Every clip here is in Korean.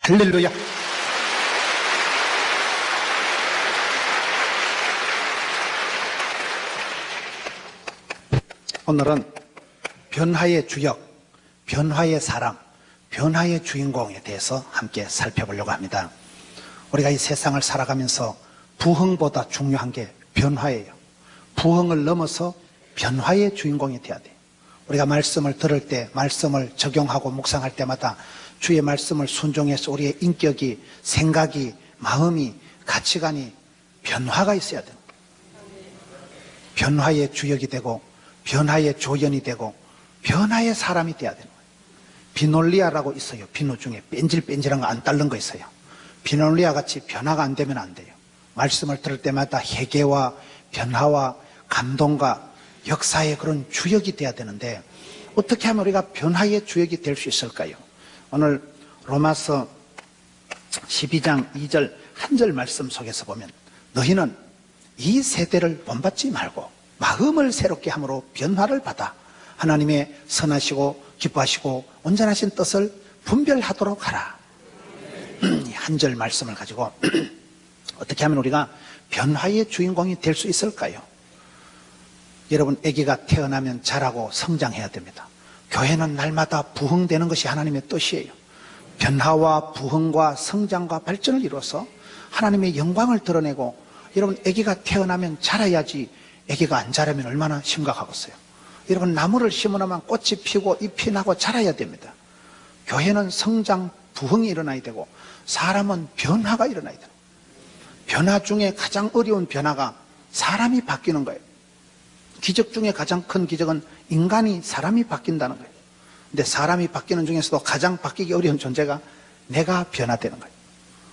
할렐루야. 오늘은 변화의 주역, 변화의 사랑, 변화의 주인공에 대해서 함께 살펴보려고 합니다. 우리가 이 세상을 살아가면서 부흥보다 중요한 게 변화예요. 부흥을 넘어서 변화의 주인공이 돼야 돼요. 우리가 말씀을 들을 때, 말씀을 적용하고 묵상할 때마다 주의 말씀을 순종해서 우리의 인격이, 생각이, 마음이, 가치관이 변화가 있어야 돼요. 변화의 주역이 되고 변화의 조연이 되고 변화의 사람이 돼야 되는 거예요. 비놀리아라고 있어요. 비누 중에 뺀질뺀질한 거 안 따른 거 있어요. 비놀리아 같이 변화가 안 되면 안 돼요. 말씀을 들을 때마다 회개와 변화와 감동과 역사의 그런 주역이 돼야 되는데 어떻게 하면 우리가 변화의 주역이 될 수 있을까요? 오늘 로마서 12장 2절 한 절 말씀 속에서 보면 너희는 이 세대를 본받지 말고 마음을 새롭게 함으로 변화를 받아 하나님의 선하시고 기뻐하시고 온전하신 뜻을 분별하도록 하라. 한 절 말씀을 가지고 어떻게 하면 우리가 변화의 주인공이 될 수 있을까요? 여러분, 아기가 태어나면 자라고 성장해야 됩니다. 교회는 날마다 부흥되는 것이 하나님의 뜻이에요. 변화와 부흥과 성장과 발전을 이루어서 하나님의 영광을 드러내고, 여러분, 아기가 태어나면 자라야지 아기가 안 자라면 얼마나 심각하겠어요. 여러분, 나무를 심어놓으면 꽃이 피고 잎이 나고 자라야 됩니다. 교회는 성장, 부흥이 일어나야 되고 사람은 변화가 일어나야 돼요. 변화 중에 가장 어려운 변화가 사람이 바뀌는 거예요. 기적 중에 가장 큰 기적은 인간이, 사람이 바뀐다는 거예요. 근데 사람이 바뀌는 중에서도 가장 바뀌기 어려운 존재가 내가 변화되는 거예요.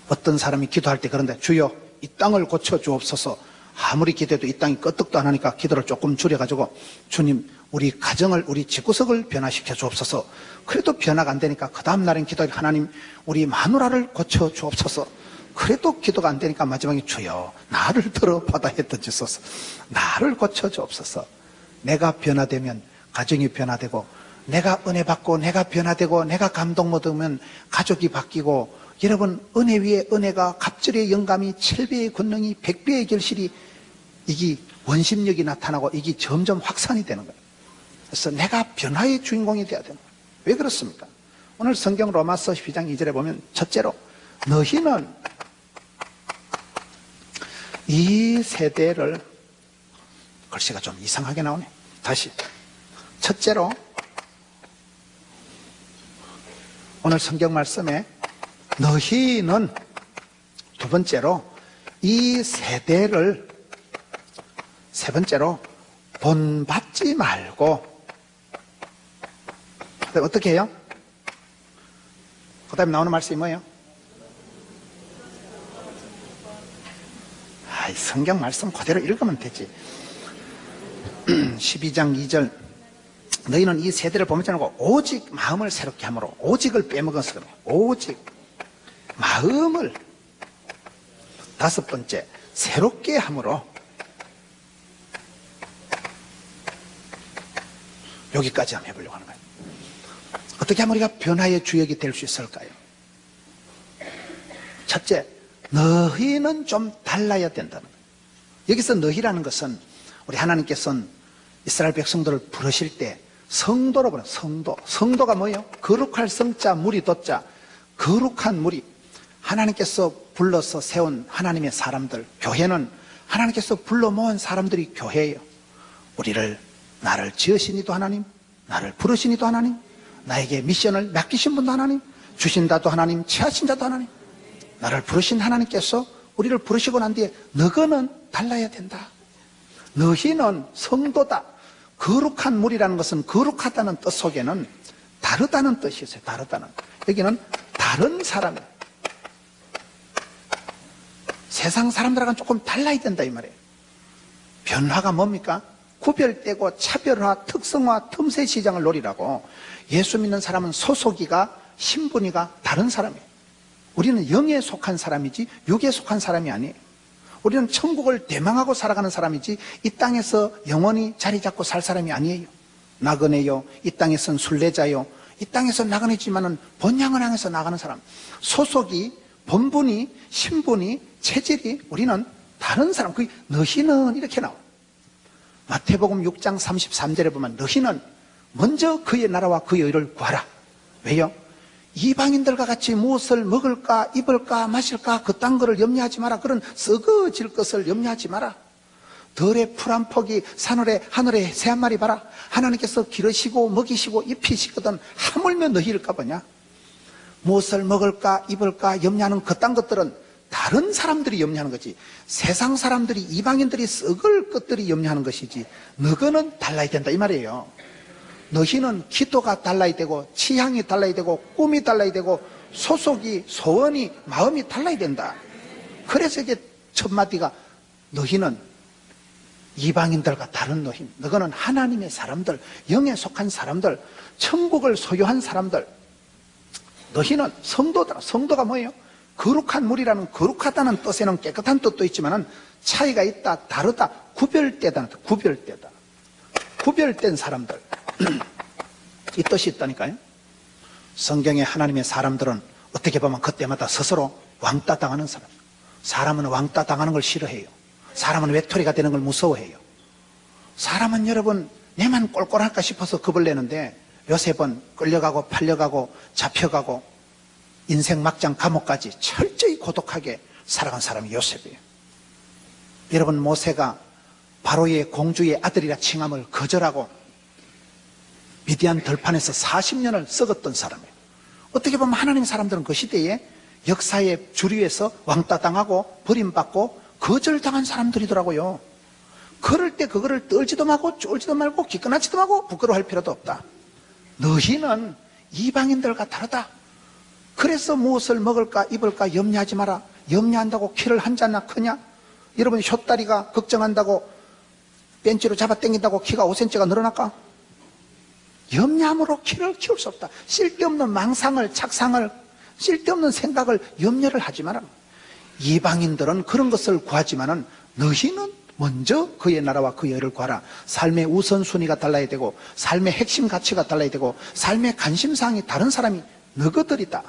어떤 사람이 기도할 때 그런데 주여 이 땅을 고쳐 주옵소서. 아무리 기도해도 이 땅이 끄떡도 안 하니까 기도를 조금 줄여가지고 주님 우리 가정을, 우리 집구석을 변화시켜 주옵소서. 그래도 변화가 안 되니까 그 다음 날엔 기도해 하나님 우리 마누라를 고쳐 주옵소서. 그래도 기도가 안 되니까 마지막에 주여 나를 들어 바다에 던지소서. 나를 고쳐 주옵소서. 내가 변화되면 가정이 변화되고, 내가 은혜 받고 내가 변화되고 내가 감동 얻으면 가족이 바뀌고, 여러분 은혜 위에 은혜가, 갑절의 영감이, 7배의 권능이, 100배의 결실이, 이게 원심력이 나타나고 이게 점점 확산이 되는 거예요. 그래서 내가 변화의 주인공이 되어야 되는 거예요. 왜 그렇습니까? 오늘 성경 로마서 12장 2절에 보면 첫째로 너희는 이 세대를, 글씨가 좀 이상하게 나오네. 다시. 첫째로 오늘 성경 말씀에 너희는, 두 번째로 이 세대를, 세 번째로 본받지 말고, 그다음에 어떻게 해요? 그 다음에 나오는 말씀이 뭐예요? 성경 말씀 그대로 읽으면 되지. 12장 2절 너희는 이 세대를 본받지 말고 오직 마음을 새롭게 함으로, 오직을 빼먹어서 그래요. 오직 마음을, 다섯 번째 새롭게 함으로. 여기까지 한번 해보려고 하는 거예요. 어떻게 하면 우리가 변화의 주역이 될 수 있을까요? 첫째, 너희는 좀 달라야 된다는 거예요. 여기서 너희라는 것은 우리 하나님께서는 이스라엘 백성들을 부르실 때 성도로 부르는, 성도가 뭐예요? 거룩할 성자, 무리 돋자, 거룩한 무리. 하나님께서 불러서 세운 하나님의 사람들, 교회는 하나님께서 불러 모은 사람들이 교회예요. 우리를, 나를 지으신 이도 하나님, 나를 부르신 이도 하나님, 나에게 미션을 맡기신 분도 하나님, 주신다도 하나님, 취하신 자도 하나님. 나를 부르신 하나님께서 우리를 부르시고 난 뒤에 너희는 달라야 된다. 너희는 성도다. 거룩한 무리라는 것은 거룩하다는 뜻 속에는 다르다는 뜻이 있어요. 다르다는. 여기는 다른 사람이에요. 세상 사람들하고는 조금 달라야 된다 이 말이에요. 변화가 뭡니까? 구별되고 차별화, 특성화, 틈새 시장을 노리라고. 예수 믿는 사람은 소속이가, 신분이가 다른 사람이에요. 우리는 영에 속한 사람이지 육에 속한 사람이 아니에요. 우리는 천국을 대망하고 살아가는 사람이지 이 땅에서 영원히 자리 잡고 살 사람이 아니에요. 나그네요, 이 땅에선 순례자요, 이 땅에서 나가지만은 본향을 향해서 나가는 사람, 소속이, 본분이, 신분이, 체질이 우리는 다른 사람. 그 너희는 이렇게 나와. 마태복음 6장 33절에 보면 너희는 먼저 그의 나라와 그의 의를 구하라. 왜요? 이방인들과 같이 무엇을 먹을까 입을까 마실까 그딴 거를 염려하지 마라. 그런 썩어질 것을 염려하지 마라. 덜의 풀 한 폭이 하늘에 새 한 마리 봐라. 하나님께서 기르시고 먹이시고 입히시거든 하물며 너희일까 보냐. 무엇을 먹을까 입을까 염려하는 그딴 것들은 다른 사람들이 염려하는 거지, 세상 사람들이, 이방인들이 썩을 것들이 염려하는 것이지, 너거는 달라야 된다 이 말이에요. 너희는 기도가 달라야 되고 취향이 달라야 되고 꿈이 달라야 되고 소속이, 소원이, 마음이 달라야 된다. 그래서 이게 첫 마디가 너희는 이방인들과 다른 너희, 너희는 하나님의 사람들, 영에 속한 사람들, 천국을 소유한 사람들. 너희는 성도다. 성도가 뭐예요? 거룩한 물이라는, 거룩하다는 뜻에는 깨끗한 뜻도 있지만 차이가 있다, 다르다, 구별되다. 구별되다. 구별된 사람들. 이 뜻이 있다니까요. 성경에 하나님의 사람들은 어떻게 보면 그때마다 스스로 왕따 당하는 사람. 사람은 왕따 당하는 걸 싫어해요. 사람은 외톨이가 되는 걸 무서워해요. 사람은 여러분 내만 꼴꼴할까 싶어서 겁을 내는데 요셉은 끌려가고 팔려가고 잡혀가고 인생 막장 감옥까지 철저히 고독하게 살아간 사람이 요셉이에요. 여러분 모세가 바로의 공주의 아들이라 칭함을 거절하고 미디안 들판에서 40년을 썩었던 사람이에요. 어떻게 보면 하나님의 사람들은 그 시대에 역사의 주류에서 왕따 당하고 버림받고 거절당한 사람들이더라고요. 그럴 때 그거를 떨지도 말고 쫄지도 말고 기꺼나지도 말고 부끄러워할 필요도 없다. 너희는 이방인들과 다르다. 그래서 무엇을 먹을까 입을까 염려하지 마라. 염려한다고 키를 한 자나 크냐? 여러분 숏다리가 걱정한다고 벤치로 잡아 당긴다고 키가 5cm가 늘어날까? 염려함으로 키를 키울 수 없다. 쓸데없는 망상을, 착상을, 쓸데없는 생각을 염려를 하지 마라. 이방인들은 그런 것을 구하지만은 너희는 먼저 그의 나라와 그의 의를 구하라. 삶의 우선순위가 달라야 되고 삶의 핵심 가치가 달라야 되고 삶의 관심사항이 다른 사람이 너희들이다.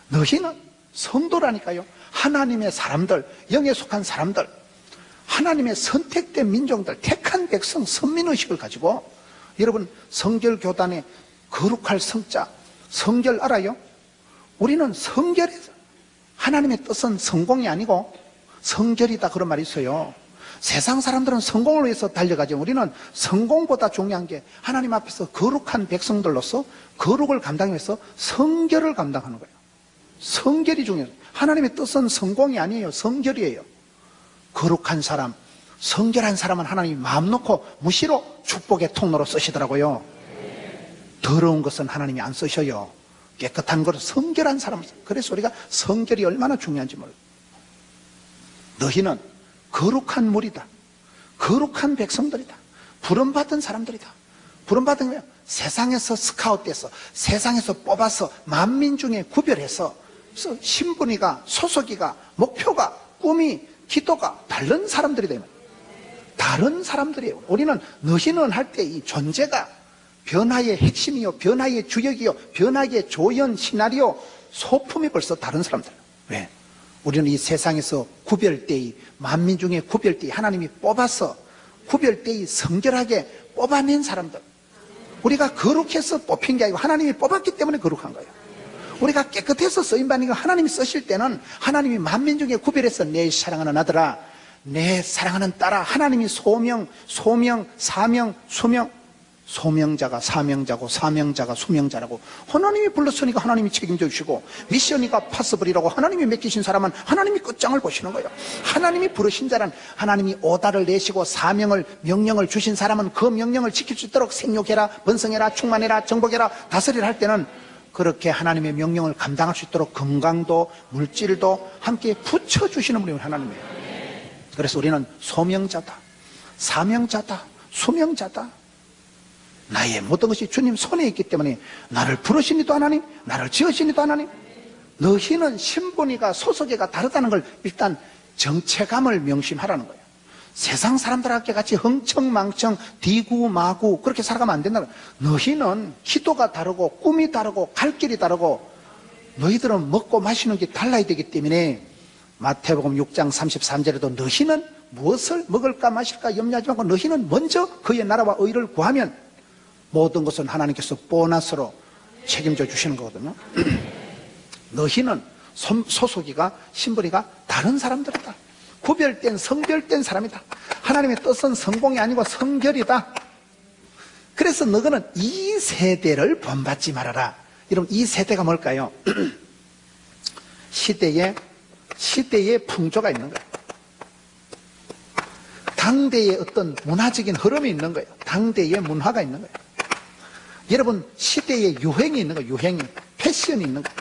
너희는 성도라니까요. 하나님의 사람들, 영에 속한 사람들, 하나님의 선택된 민족들, 택한 백성, 선민의식을 가지고 여러분 성결교단의 거룩할 성자, 성결 알아요? 우리는 성결에서 하나님의 뜻은 성공이 아니고 성결이다 그런 말이 있어요. 세상 사람들은 성공을 위해서 달려가죠. 우리는 성공보다 중요한 게 하나님 앞에서 거룩한 백성들로서 거룩을 감당하기 위해서 성결을 감당하는 거예요. 성결이 중요해요. 하나님의 뜻은 성공이 아니에요. 성결이에요. 거룩한 사람, 성결한 사람은 하나님이 마음 놓고 무시로 축복의 통로로 쓰시더라고요. 더러운 것은 하나님이 안 쓰셔요. 깨끗한 것은 성결한 사람. 그래서 우리가 성결이 얼마나 중요한지 몰라요. 너희는 거룩한 물이다. 거룩한 백성들이다. 부름받은 사람들이다. 부름받은 거예요. 세상에서 스카웃돼서 세상에서 뽑아서 만민 중에 구별해서 신분이가 소속이가 목표가 꿈이 기도가 다른 사람들이다. 다른 사람들이에요. 우리는 너희는 할 때 이 존재가 변화의 핵심이요, 변화의 주역이요, 변화의 조연 시나리오 소품이 벌써 다른 사람들. 왜? 우리는 이 세상에서 구별되이 만민 중에 구별되이 하나님이 뽑아서 구별되이 성결하게 뽑아낸 사람들. 우리가 거룩해서 뽑힌 게 아니고 하나님이 뽑았기 때문에 거룩한 거예요. 우리가 깨끗해서 쓰임받는 거 하나님이 쓰실 때는 하나님이 만민 중에 구별해서 내 사랑하는 아들아, 내 사랑하는 딸아, 하나님이 소명, 사명, 수명, 소명자가 사명자고 사명자가 수명자라고 하나님이 불렀으니까 하나님이 책임져 주시고 미션이가 파서블이라고 하나님이 맡기신 사람은 하나님이 끝장을 보시는 거예요. 하나님이 부르신 자는 하나님이 오다를 내시고 사명을 명령을 주신 사람은 그 명령을 지킬 수 있도록 생육해라, 번성해라, 충만해라, 정복해라, 다스리라 할 때는 그렇게 하나님의 명령을 감당할 수 있도록 건강도 물질도 함께 붙여주시는 분이 하나님이에요. 그래서 우리는 소명자다, 사명자다, 수명자다. 나의 모든 것이 주님 손에 있기 때문에 나를 부르시니도 하나님, 나를 지으시니도 하나님. 너희는 신분이가 소속이가 다르다는 걸 일단 정체감을 명심하라는 거예요. 세상 사람들하고 같이 흥청망청 디구마구 그렇게 살아가면 안 된다. 너희는 기도가 다르고 꿈이 다르고 갈 길이 다르고 너희들은 먹고 마시는 게 달라야 되기 때문에 마태복음 6장 33절에도 너희는 무엇을 먹을까 마실까 염려하지 말고 너희는 먼저 그의 나라와 의를 구하면 모든 것은 하나님께서 보너스로 책임져 주시는 거거든요. 너희는 소속이가 신분이가 다른 사람들이다. 구별된 성별된 사람이다. 하나님의 뜻은 성공이 아니고 성결이다. 그래서 너희는 이 세대를 본받지 말아라. 여러분 이 세대가 뭘까요? 시대에 풍조가 있는 거예요. 당대의 어떤 문화적인 흐름이 있는 거예요. 당대의 문화가 있는 거예요. 여러분 시대의 유행이 있는 거예요. 유행이 패션이 있는 거예요.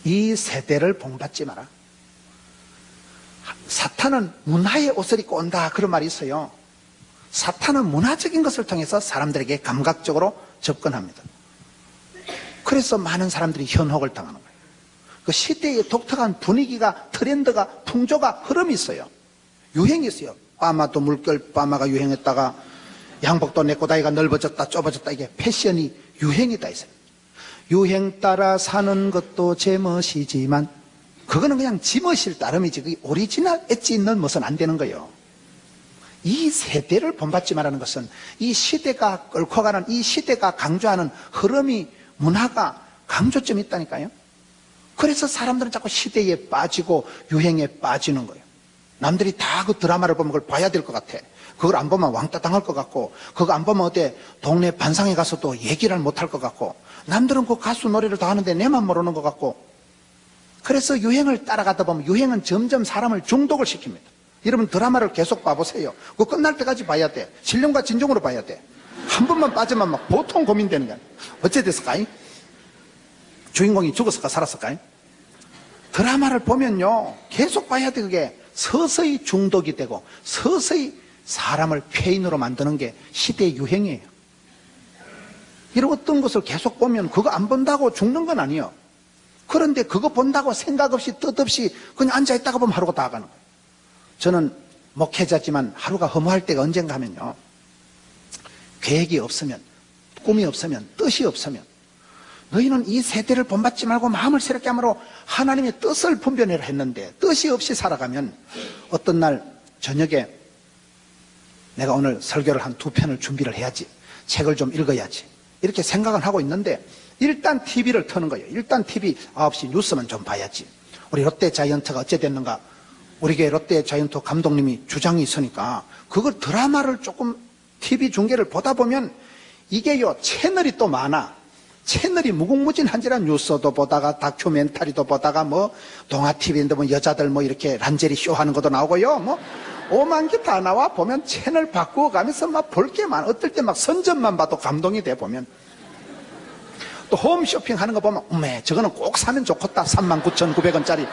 이 세대를 본받지 마라. 사탄은 문화의 옷을 입고 온다 그런 말이 있어요. 사탄은 문화적인 것을 통해서 사람들에게 감각적으로 접근합니다. 그래서 많은 사람들이 현혹을 당하는 거예요. 그 시대의 독특한 분위기가 트렌드가 풍조가 흐름이 있어요. 유행이 있어요. 파마도 물결 파마가 유행했다가 양복도 네코다이가 넓어졌다 좁아졌다 이게 패션이 유행이 다 있어요. 유행 따라 사는 것도 제 멋이지만 그거는 그냥 지 멋일 따름이지 그게 오리지널 엣지 있는 멋은 안 되는 거예요. 이 세대를 본받지 말라는 것은 이 시대가 끌고 가는 이 시대가 강조하는 흐름이 문화가 강조점이 있다니까요. 그래서 사람들은 자꾸 시대에 빠지고 유행에 빠지는 거예요. 남들이 다 그 드라마를 보면 그걸 봐야 될 것 같아. 그걸 안 보면 왕따 당할 것 같고 그거 안 보면 어디 동네 반상에 가서도 얘기를 못할 것 같고 남들은 그 가수 노래를 다 하는데 내만 모르는 것 같고 그래서 유행을 따라가다 보면 유행은 점점 사람을 중독을 시킵니다. 여러분 드라마를 계속 봐보세요. 그거 끝날 때까지 봐야 돼. 신령과 진정으로 봐야 돼. 한 번만 빠지면 막 보통 고민되는 거야. 어째 됐을까요? 주인공이 죽었을까 살았을까요? 드라마를 보면요 계속 봐야 돼. 그게 서서히 중독이 되고 서서히 사람을 폐인으로 만드는 게 시대의 유행이에요. 이런 어떤 것을 계속 보면 그거 안 본다고 죽는 건 아니에요. 그런데 그거 본다고 생각 없이 뜻 없이 그냥 앉아있다가 보면 하루가 다 가는 거예요. 저는 목회자지만 하루가 허무할 때가 언젠가 하면요 계획이 없으면 꿈이 없으면 뜻이 없으면 너희는 이 세대를 본받지 말고 마음을 새롭게 함으로 하나님의 뜻을 분별해라 했는데 뜻이 없이 살아가면 어떤 날 저녁에 내가 오늘 설교를 한 2편을 준비를 해야지 책을 좀 읽어야지 이렇게 생각을 하고 있는데 일단 TV를 트는 거예요. 일단 TV 9시 뉴스만 좀 봐야지. 우리 롯데 자이언트가 어째 됐는가 우리 교회 롯데 자이언트 감독님이 주장이 있으니까 그걸 드라마를 조금 TV 중계를 보다 보면 이게요 채널이 또 많아. 채널이 무궁무진한지라 뉴스도 보다가 다큐멘터리도 보다가 뭐 동아TV인데 뭐 여자들 뭐 이렇게 란제리 쇼 하는 것도 나오고요 뭐 오만 개 다 나와 보면 채널 바꾸어 가면서 막 볼 게 많아. 어떨 때 막 선전만 봐도 감동이 돼 보면 또 홈쇼핑 하는 거 보면 어메 저거는 꼭 사면 좋겠다 39,900원짜리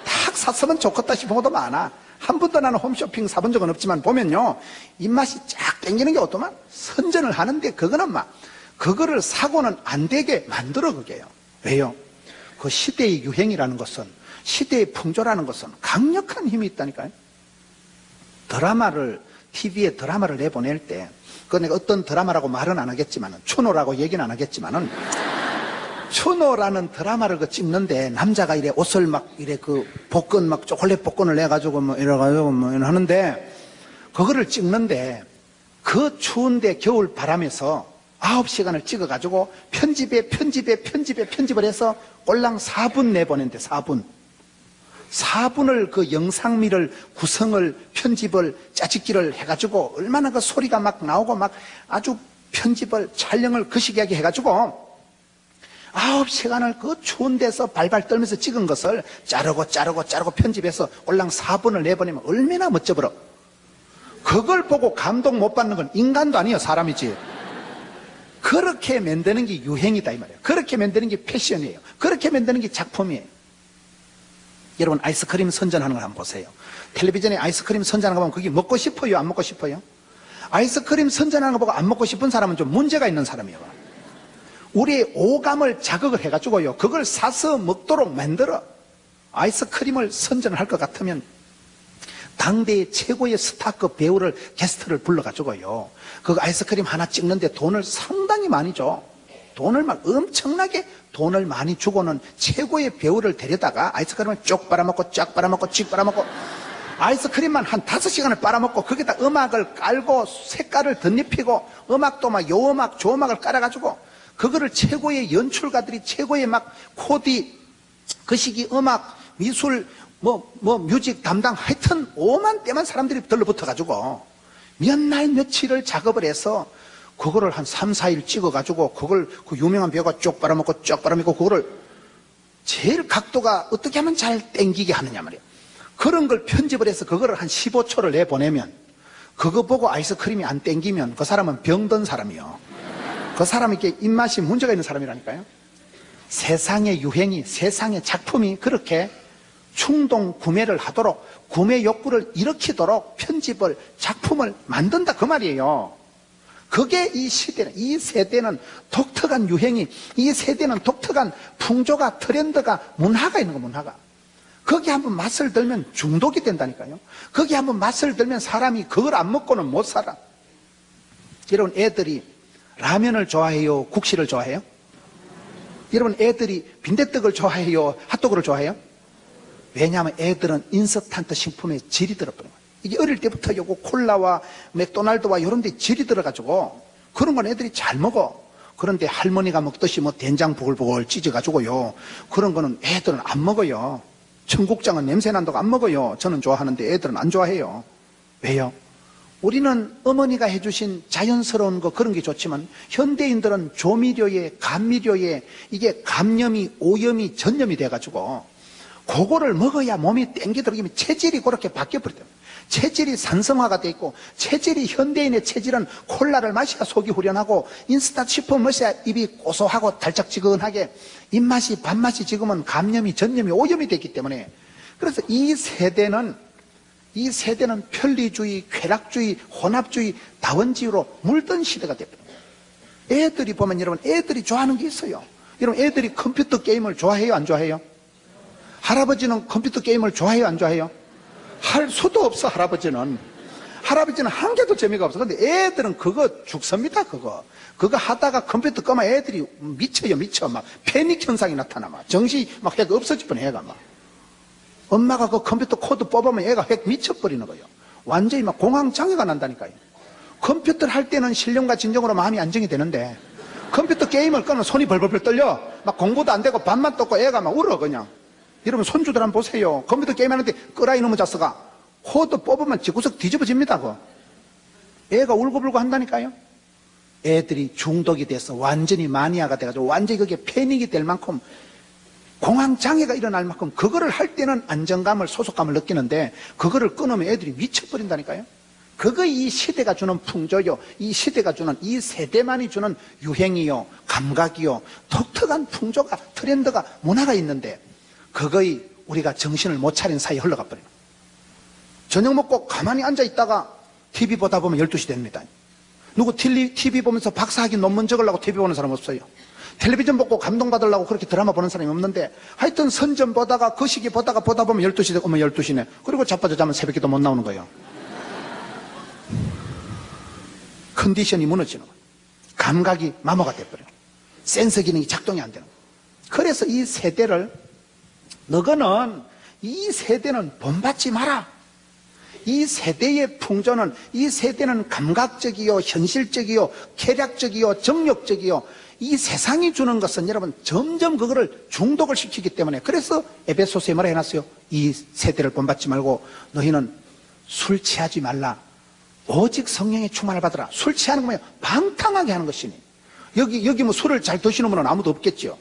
딱 샀으면 좋겠다 싶은 것도 많아. 한 번도 나는 홈쇼핑 사본 적은 없지만 보면요 입맛이 쫙 땡기는 게 어떠면 선전을 하는데 그거는 막 그거를 사고는 안 되게 만들어 그게요. 왜요? 그 시대의 유행이라는 것은 시대의 풍조라는 것은 강력한 힘이 있다니까요. 드라마를 TV에 드라마를 내보낼 때 그 내가 어떤 드라마라고 말은 안 하겠지만 추노라고 얘기는 안 하겠지만은 추노라는 드라마를 그 찍는데 남자가 이래 옷을 막 이래 그 복근 막 초콜릿 복근을 내가지고 뭐 이래가지고 뭐 하는데 그거를 찍는데 그 추운데 겨울 바람에서 9시간을 찍어가지고 편집을 해서 꼴랑 4분 내보낸대. 4분을 그 영상미를 구성을 편집을 짜집기를 해가지고 얼마나 그 소리가 막 나오고 막 아주 편집을 촬영을 거시기하게 해가지고 9시간을 그 추운 데서 발발 떨면서 찍은 것을 자르고 편집해서 꼴랑 4분을 내보내면 얼마나 멋져버려. 그걸 보고 감동 못 받는 건 인간도 아니에요. 사람이지. 그렇게 만드는 게 유행이다 이 말이에요. 그렇게 만드는 게 패션이에요. 그렇게 만드는 게 작품이에요. 여러분 아이스크림 선전하는 걸 한번 보세요. 텔레비전에 아이스크림 선전하는 거 보면 그게 먹고 싶어요? 안 먹고 싶어요? 아이스크림 선전하는 거 보고 안 먹고 싶은 사람은 좀 문제가 있는 사람이에요. 우리의 오감을 자극을 해가지고요 그걸 사서 먹도록 만들어. 아이스크림을 선전을 할 것 같으면 당대의 최고의 스타급 배우를 게스트를 불러가지고요. 그 아이스크림 하나 찍는데 돈을 상당히 많이 줘. 돈을 막 엄청나게 돈을 많이 주고는 최고의 배우를 데려다가 아이스크림을 쭉 빨아먹고 쫙 빨아먹고 쭉 빨아먹고 아이스크림만 한 5시간을 빨아먹고 거기다 음악을 깔고 색깔을 덧입히고 음악도 막 요 음악 저 음악을 깔아가지고 그거를 최고의 연출가들이 최고의 막 코디 그 시기 음악 미술 뮤직 담당 하여튼 오만 때만 사람들이 들러붙어가지고 몇 날 며칠을 작업을 해서 그거를 한 3, 4일 찍어가지고 그걸 그 유명한 배우가 쭉 빨아먹고 쭉 빨아먹고 그거를 제일 각도가 어떻게 하면 잘 땡기게 하느냐 말이에요. 그런 걸 편집을 해서 그거를 한 15초를 내보내면 그거 보고 아이스크림이 안 땡기면 그 사람은 병든 사람이요. 그 사람에게 입맛이 문제가 있는 사람이라니까요. 세상의 유행이 세상의 작품이 그렇게 충동 구매를 하도록 구매 욕구를 일으키도록 편집을 작품을 만든다 그 말이에요. 그게 이 시대는 이 세대는 독특한 유행이 이 세대는 독특한 풍조가 트렌드가 문화가 있는 거 문화가 거기 한번 맛을 들면 중독이 된다니까요. 거기 한번 맛을 들면 사람이 그걸 안 먹고는 못 살아. 여러분 애들이 라면을 좋아해요? 국시를 좋아해요? 여러분 애들이 빈대떡을 좋아해요? 핫도그를 좋아해요? 왜냐하면 애들은 인스턴트 식품에 질이 들어버려요. 이게 어릴 때부터 요거 콜라와 맥도날드와 이런 데 질이 들어가지고 그런 건 애들이 잘 먹어. 그런데 할머니가 먹듯이 뭐 된장 보글보글 찢어가지고요. 그런 거는 애들은 안 먹어요. 청국장은 냄새 난다고 안 먹어요. 저는 좋아하는데 애들은 안 좋아해요. 왜요? 우리는 어머니가 해주신 자연스러운 거 그런 게 좋지만 현대인들은 조미료에 감미료에 이게 감염이 오염이 전염이 돼가지고 그거를 먹어야 몸이 땡기도록 체질이 그렇게 바뀌어버렸대요. 체질이 산성화가 돼 있고 체질이 현대인의 체질은 콜라를 마셔야 속이 후련하고 인스턴트 식품을 마셔야 입이 고소하고 달짝지근하게 입맛이 밥맛이 지금은 감염이 전염이 오염이 됐기 때문에 그래서 이 세대는 편리주의, 쾌락주의, 혼합주의, 다원주의로 물든 시대가 돼버려요. 애들이 보면 여러분 애들이 좋아하는 게 있어요. 여러분 애들이 컴퓨터 게임을 좋아해요? 안 좋아해요? 할아버지는 컴퓨터 게임을 좋아해요? 안 좋아해요? 할 수도 없어. 할아버지는 한 개도 재미가 없어. 근데 애들은 그거 죽습니다. 그거 하다가 컴퓨터 끄면 애들이 미쳐요. 막 패닉 현상이 나타나 막 정신이 막 애가 없어질 뻔해. 애가 막 엄마가 그 컴퓨터 코드 뽑으면 애가 핵 미쳐버리는 거예요. 완전히 막 공황장애가 난다니까요. 컴퓨터를 할 때는 신령과 진정으로 마음이 안정이 되는데 컴퓨터 게임을 끄면 손이 벌벌벌 떨려. 막 공부도 안 되고 밥만 떴고 애가 막 울어 그냥. 여러분 손주들 한번 보세요. 컴퓨터 게임 하는데 끄라 이놈의 자스가 코드 뽑으면 집구석 뒤집어집니다. 그거. 애가 울고불고 한다니까요. 애들이 중독이 돼서 완전히 마니아가 돼가지고 완전히 그게 패닉이 될 만큼 공황장애가 일어날 만큼 그거를 할 때는 안정감을 소속감을 느끼는데 그거를 끊으면 애들이 미쳐버린다니까요. 그거 이 시대가 주는 풍조요. 이 시대가 주는 이 세대만이 주는 유행이요. 감각이요. 독특한 풍조가 트렌드가 문화가 있는데 그거의 우리가 정신을 못 차린 사이에 흘러가 버려요. 저녁 먹고 가만히 앉아 있다가 TV 보다 보면 12시 됩니다. 누구 TV 보면서 박사학위 논문 적으려고 TV 보는 사람 없어요. 텔레비전 보고 감동받으려고 그렇게 드라마 보는 사람이 없는데 하여튼 선전 보다가 그 시기 보다 보면 12시 되고 12시네. 그리고 자빠져 자면 새벽에도 못 나오는 거예요. 컨디션이 무너지는 거예요. 감각이 마모가 돼버려요. 센서 기능이 작동이 안 되는 거예요. 그래서 이 세대를 너거는 이 세대는 본받지 마라. 이 세대의 풍조는 이 세대는 감각적이요 현실적이요 쾌락적이요 정력적이요 이 세상이 주는 것은 여러분 점점 그거를 중독을 시키기 때문에 그래서 에베소서에 뭐라 해놨어요? 이 세대를 본받지 말고 너희는 술 취하지 말라. 오직 성령의 충만을 받으라. 술 취하는 거 뭐예요? 방탕하게 하는 것이니. 여기 뭐 술을 잘 드시는 분은 아무도 없겠죠.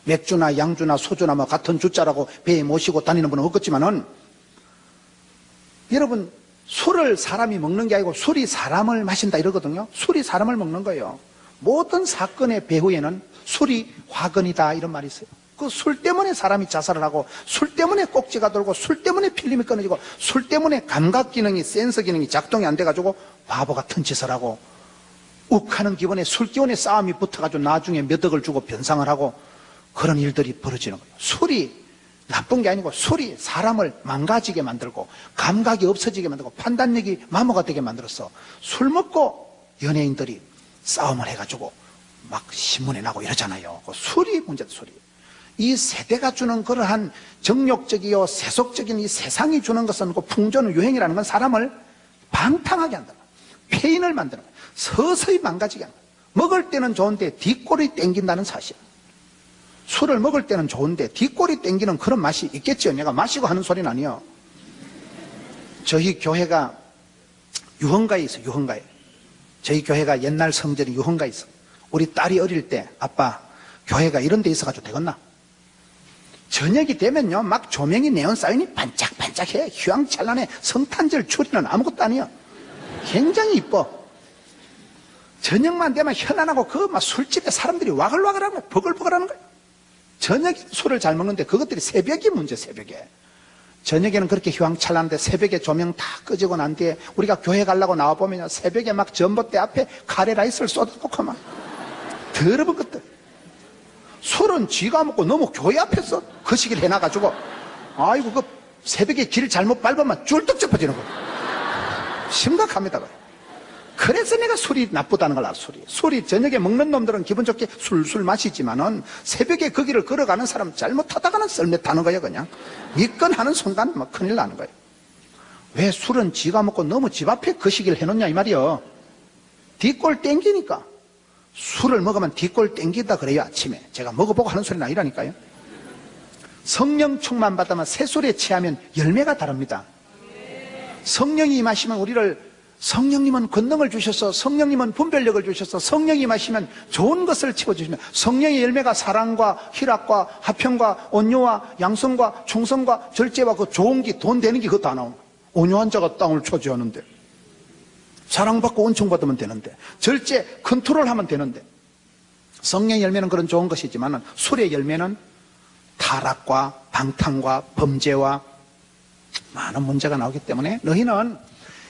맥주나 양주나 소주나 뭐 같은 주자라고 배에 모시고 다니는 분은 없겠지만은 여러분 술을 사람이 먹는 게 아니고 술이 사람을 마신다 이러거든요. 술이 사람을 먹는 거예요. 모든 사건의 배후에는 술이 화근이다 이런 말이 있어요. 그 술 때문에 사람이 자살을 하고 술 때문에 꼭지가 돌고 술 때문에 필름이 끊어지고 술 때문에 감각 기능이 센서 기능이 작동이 안 돼가지고 바보 같은 짓을 하고 욱하는 기분에 술 기운에 싸움이 붙어가지고 나중에 몇 억을 주고 변상을 하고 그런 일들이 벌어지는 거예요. 술이 나쁜 게 아니고 술이 사람을 망가지게 만들고 감각이 없어지게 만들고 판단력이 마모가 되게 만들어서 술 먹고 연예인들이 싸움을 해가지고 막 신문에 나고 이러잖아요. 그 술이 문제다, 술이. 이 세대가 주는 그러한 정욕적이요 세속적인 이 세상이 주는 것은 그 풍조는 유행이라는 건 사람을 방탕하게 한다. 폐인을 만드는 거야. 서서히 망가지게 한다. 먹을 때는 좋은데 뒷골이 땡긴다는 사실. 술을 먹을 때는 좋은데 뒷골이 땡기는 그런 맛이 있겠죠. 내가 마시고 하는 소리는 아니에요. 저희 교회가 유흥가에 있어요. 유흥가에. 저희 교회가 옛날 성전이 유흥가에 있어. 우리 딸이 어릴 때 아빠 교회가 이런 데 있어가지고 되겠나? 저녁이 되면요 막 조명이 네온 사인이 반짝반짝해. 휘황찬란해. 성탄절 추리는 아무것도 아니에요. 굉장히 이뻐. 저녁만 되면 현안하고 그 막 술집에 사람들이 와글와글하고 버글버글하는 거예요. 저녁에 술을 잘 먹는데 그것들이 새벽이 문제. 새벽에 저녁에는 그렇게 휘황찬란한데 새벽에 조명 다 끄지고 난 뒤에 우리가 교회 가려고 나와보면 새벽에 막 전봇대 앞에 카레라이스를 쏟아놓고 막 더러운 것들. 술은 쥐가 먹고 너무 교회 앞에서 거시기를 해놔가지고 아이고 그 새벽에 길 잘못 밟으면 쫄떡 접어지는 거예요. 심각합니다. 그래서 내가 술이 나쁘다는 걸 알아. 술이 저녁에 먹는 놈들은 기분 좋게 술술 마시지만은 새벽에 그 길을 걸어가는 사람 잘못하다가는 썰매 타는 거예요. 그냥 미끈하는 순간 막 큰일 나는 거예요. 왜 술은 지가 먹고 너무 집 앞에 거시기를 해놓냐 이 말이요. 뒷골 땡기니까. 술을 먹으면 뒷골 땡긴다 그래요. 아침에 제가 먹어보고 하는 소리는 아니라니까요. 성령 충만 받으면 새술에 취하면 열매가 다릅니다. 성령이 임하시면 우리를, 성령님은 권능을 주셔서, 성령님은 분별력을 주셔서, 성령이 임하시면 좋은 것을 채워주시면, 성령의 열매가 사랑과 희락과 화평과 온유와 양성과 충성과 절제와 그 좋은 기, 돈 되는 게 그거 다 나오는 거예요. 온유한 자가 땅을 차지하는데, 사랑받고 은총받으면 되는데, 절제 컨트롤하면 되는데, 성령의 열매는 그런 좋은 것이지만 술의 열매는 타락과 방탕과 범죄와 많은 문제가 나오기 때문에 너희는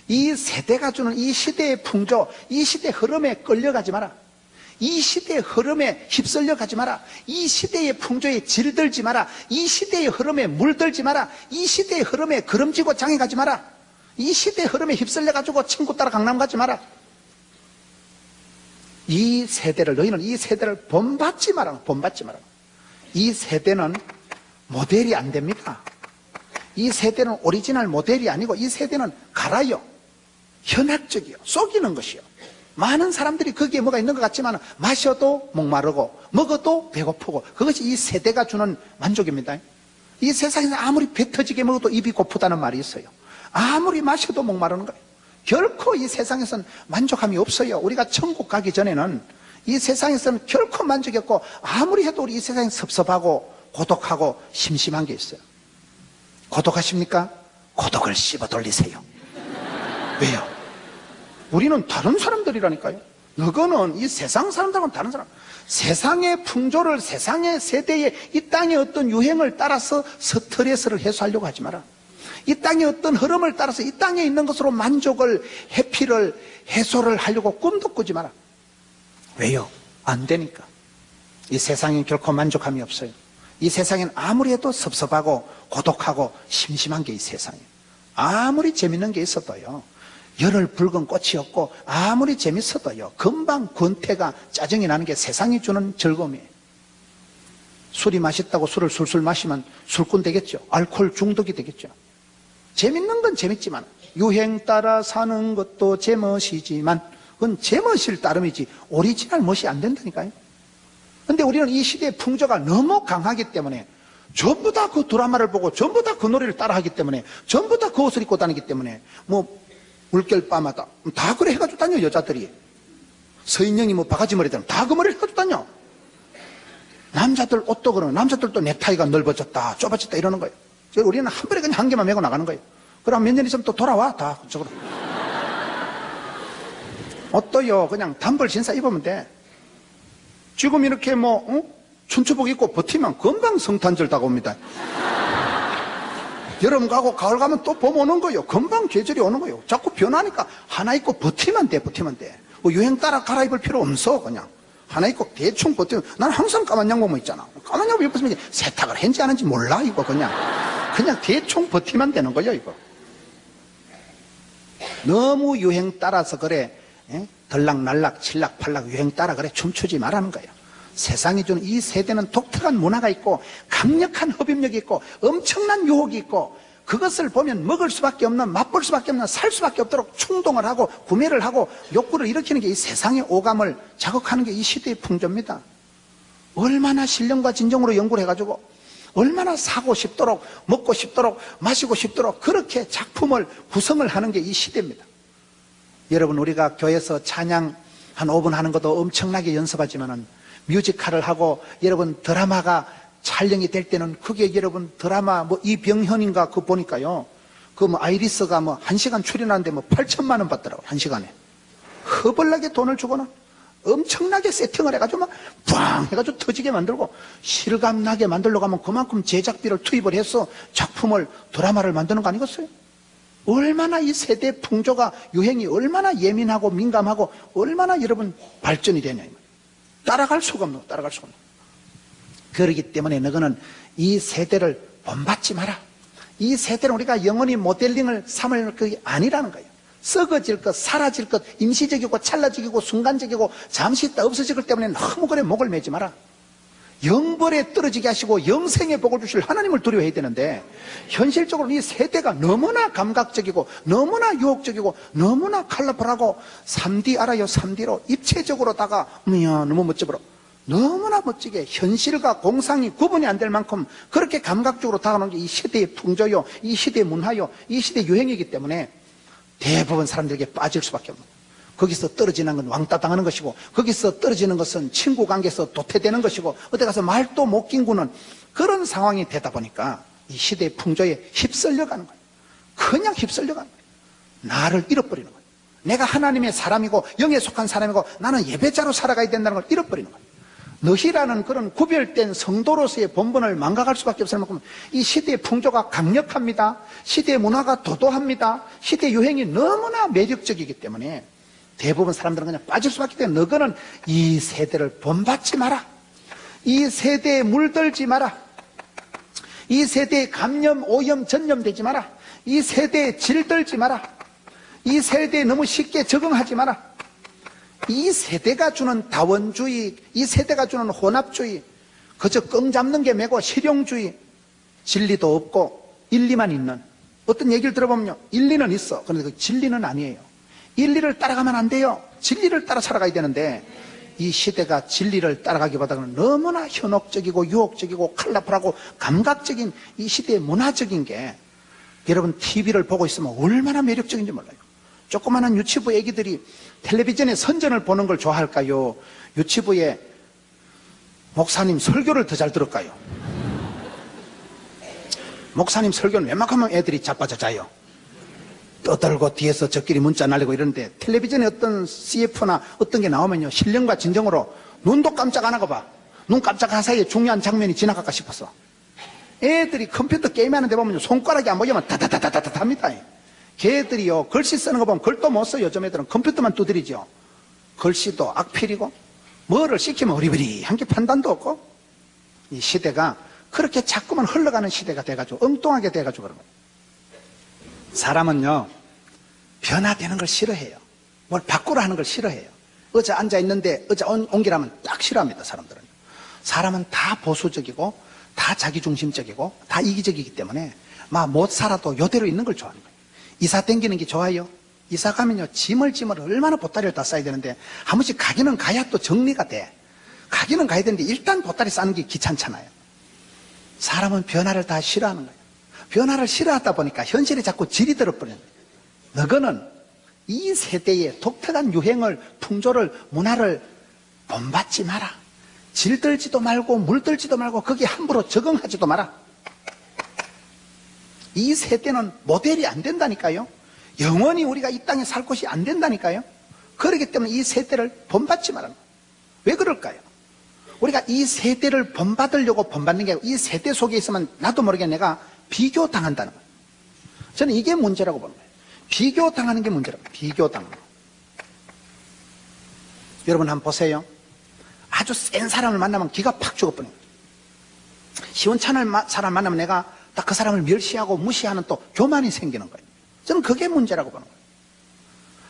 이 세대가 주는 이 시대의 풍조, 이 시대의 흐름에 끌려가지 마라. 이 시대의 흐름에 휩쓸려 가지 마라. 이 시대의 풍조에 질들지 마라. 이 시대의 흐름에 물들지 마라. 이 시대의 흐름에 그름지고 장애가지 마라. 이 시대의 흐름에 휩쓸려 가지고 친구 따라 강남 가지 마라. 이 세대를, 너희는 이 세대를 본받지 마라. 본받지 마라. 이 세대는 모델이 안 됩니다. 이 세대는 오리지널 모델이 아니고 이 세대는 갈아요. 현학적이요. 속이는 것이요. 많은 사람들이 거기에 뭐가 있는 것 같지만 마셔도 목마르고 먹어도 배고프고 그것이 이 세대가 주는 만족입니다. 이 세상에서 아무리 배 터지게 먹어도 입이 고프다는 말이 있어요. 아무리 마셔도 목마르는 거예요. 결코 이 세상에서는 만족함이 없어요. 우리가 천국 가기 전에는 이 세상에서는 결코 만족이 없고 아무리 해도 우리 이 세상에 섭섭하고 고독하고 심심한 게 있어요. 고독하십니까? 고독을 씹어 돌리세요. 왜요? 우리는 다른 사람들이라니까요. 너거는 이 세상 사람들하고는 다른 사람. 세상의 풍조를, 세상의 세대에 이 땅의 어떤 유행을 따라서 스트레스를 해소하려고 하지 마라. 이 땅의 어떤 흐름을 따라서 이 땅에 있는 것으로 만족을, 해피를, 해소를 하려고 꿈도 꾸지 마라. 왜요? 안 되니까. 이 세상엔 결코 만족함이 없어요. 이 세상엔 아무리 해도 섭섭하고 고독하고 심심한 게 이 세상이에요. 아무리 재밌는 게 있어도요, 열흘 붉은 꽃이 없고 아무리 재밌어도요, 금방 권태가 짜증이 나는 게 세상이 주는 즐거움이에요. 술이 맛있다고 술을 술술 마시면 술꾼 되겠죠. 알코올 중독이 되겠죠. 재밌는 건 재밌지만 유행 따라 사는 것도 제멋이지만 그건 제멋일 따름이지 오리지널 멋이 안 된다니까요. 근데 우리는 이 시대의 풍조가 너무 강하기 때문에 전부 다 그 드라마를 보고 전부 다 그 노래를 따라하기 때문에 전부 다 그 옷을 입고 다니기 때문에 뭐 물결밤하다 다 그래 해가지고 다녀. 여자들이 서인영이 뭐 바가지 머리 되면 다 그 머리를 해가지고 다녀. 남자들 옷도 그러면 남자들도 넥타이가 넓어졌다 좁아졌다 이러는 거예요. 우리는 한 번에 그냥 한 개만 메고 나가는 거예요. 그럼 몇 년 있으면 또 돌아와. 다 그쪽으로. 옷도요 그냥 단벌 신사 입으면 돼. 지금 이렇게 춘추복 입고 버티면 금방 성탄절 다가옵니다. 여름 가고 가을 가면 또 봄 오는 거예요. 금방 계절이 오는 거예요. 자꾸 변하니까 하나 입고 버티면 돼. 버티면 돼. 뭐 유행 따라 갈아입을 필요 없어. 그냥 하나 입고 대충 버티면, 난 항상 까만 양복만 있잖아. 까만 양복 입었으면 세탁을 했는지 안 했는지 몰라, 이거 그냥 대충 버티면 되는 거예요, 이거. 너무 유행 따라서 그래, 들락날락, 칠락팔락 유행 따라 그래 춤추지 말라는 거예요. 세상이 주는 이 세대는 독특한 문화가 있고 강력한 흡입력이 있고 엄청난 유혹이 있고 그것을 보면 먹을 수밖에 없는, 맛볼 수밖에 없는, 살 수밖에 없도록 충동을 하고 구매를 하고 욕구를 일으키는 게 이 세상의 오감을 자극하는 게 이 시대의 풍조입니다. 얼마나 신령과 진정으로 연구를 해가지고 얼마나 사고 싶도록 먹고 싶도록 마시고 싶도록 그렇게 작품을 구성을 하는 게 이 시대입니다. 여러분, 우리가 교회에서 찬양 한 5분 하는 것도 엄청나게 연습하지만은 뮤지컬을 하고 여러분 드라마가 촬영이 될 때는 그게 여러분 드라마 뭐 이병현인가 그거 보니까요, 그 뭐 아이리스가 뭐 1시간 출연하는데 뭐 8천만 원 받더라고, 1시간에. 허벌나게 돈을 주고는 엄청나게 세팅을 해가지고 막 꽝 해가지고 터지게 만들고 실감나게 만들려고 하면 그만큼 제작비를 투입을 해서 작품을, 드라마를 만드는 거 아니겠어요? 얼마나 이 세대 풍조가, 유행이 얼마나 예민하고 민감하고 얼마나 여러분 발전이 되냐. 따라갈 수가 없는, 따라갈 수가 없는. 그렇기 때문에 너희는 이 세대를 본받지 마라. 이 세대는 우리가 영원히 모델링을 삼을 그게 아니라는 거예요. 썩어질 것, 사라질 것, 임시적이고 찰나적이고 순간적이고 잠시 있다 없어질 것 때문에 너무 그래 목을 매지 마라. 영벌에 떨어지게 하시고 영생에 복을 주실 하나님을 두려워해야 되는데, 현실적으로 이 세대가 너무나 감각적이고 너무나 유혹적이고 너무나 컬러풀하고 3D 알아요? 3D로 입체적으로다가 너무 멋져버려. 너무나 멋지게 현실과 공상이 구분이 안 될 만큼 그렇게 감각적으로 다가오는 게 이 시대의 풍조요, 이 시대의 문화요, 이 시대의 유행이기 때문에 대부분 사람들에게 빠질 수밖에 없는 거예요. 거기서 떨어지는 건 왕따 당하는 것이고, 거기서 떨어지는 것은 친구 관계에서 도태되는 것이고, 어디 가서 말도 못 낀구는 그런 상황이 되다 보니까 이 시대의 풍조에 휩쓸려 가는 거예요. 그냥 휩쓸려 가는 거예요. 나를 잃어버리는 거예요. 내가 하나님의 사람이고 영에 속한 사람이고 나는 예배자로 살아가야 된다는 걸 잃어버리는 거예요. 너희라는 그런 구별된 성도로서의 본분을 망각할 수밖에 없을 만큼 이 시대의 풍조가 강력합니다. 시대의 문화가 도도합니다. 시대 유행이 너무나 매력적이기 때문에 대부분 사람들은 그냥 빠질 수밖에 없기 때문에 너희는 이 세대를 본받지 마라. 이 세대에 물들지 마라. 이 세대에 감염, 오염, 전염되지 마라. 이 세대에 질들지 마라. 이 세대에 너무 쉽게 적응하지 마라. 이 세대가 주는 다원주의, 이 세대가 주는 혼합주의, 그저 껌 잡는 게 매고 실용주의, 진리도 없고 인리만 있는, 어떤 얘기를 들어보면요, 인리는 있어. 그런데 그 진리는 아니에요. 인리를 따라가면 안 돼요. 진리를 따라 살아가야 되는데 이 시대가 진리를 따라가기보다는 너무나 현혹적이고 유혹적이고 컬러풀하고 감각적인 이 시대의 문화적인 게, 여러분 TV를 보고 있으면 얼마나 매력적인지 몰라요. 조그마한 유치부 애기들이 텔레비전에 선전을 보는 걸 좋아할까요? 유치부에 목사님 설교를 더 잘 들을까요? 목사님 설교는 웬만하면 애들이 자빠져자요. 떠들고 뒤에서 저끼리 문자 날리고 이러는데, 텔레비전에 어떤 CF나 어떤 게 나오면요, 신령과 진정으로 눈도 깜짝 안 하고 봐. 눈 깜짝한 사이에 중요한 장면이 지나갈까 싶어서. 애들이 컴퓨터 게임하는데 보면 손가락이 안 보이면 다다다다다다 합니다. 걔들이요, 글씨 쓰는 거 보면 글도 못 써요. 요즘 애들은 컴퓨터만 두드리죠. 글씨도 악필이고 뭐를 시키면 어리버리한 게 판단도 없고, 이 시대가 그렇게 자꾸만 흘러가는 시대가 돼가지고 엉뚱하게 돼가지고 그런 거예요. 사람은요, 변화되는 걸 싫어해요. 뭘 바꾸라 하는 걸 싫어해요. 어제 앉아있는데 어제 옮기라면 딱 싫어합니다. 사람들은. 사람은 다 보수적이고 다 자기중심적이고 다 이기적이기 때문에 막 못 살아도 요대로 있는 걸 좋아하는 거예요. 이사 땡기는 게 좋아요. 이사 가면요, 짐을 얼마나 보따리를 다 싸야 되는데 한 번씩 가기는 가야 또 정리가 돼. 가기는 가야 되는데 일단 보따리 싸는 게 귀찮잖아요. 사람은 변화를 다 싫어하는 거예요. 변화를 싫어하다 보니까 현실에 자꾸 질이 들어버리는 거예요. 너희는 이 세대의 독특한 유행을, 풍조를, 문화를 본받지 마라. 질들지도 말고 물들지도 말고 거기에 함부로 적응하지도 마라. 이 세대는 모델이 안 된다니까요. 영원히 우리가 이 땅에 살 곳이 안 된다니까요. 그렇기 때문에 이 세대를 본받지 말아요. 왜 그럴까요? 우리가 이 세대를 본받으려고 본받는 게 아니고 이 세대 속에 있으면 나도 모르게 내가 비교당한다는 거예요. 저는 이게 문제라고 보는 거예요. 비교당하는 게 문제라고. 비교당하는 거. 여러분 한번 보세요. 아주 센 사람을 만나면 기가 팍 죽어버린 거예요. 시원찮은 사람 만나면 내가 딱 그 사람을 멸시하고 무시하는 또 교만이 생기는 거예요. 저는 그게 문제라고 보는 거예요.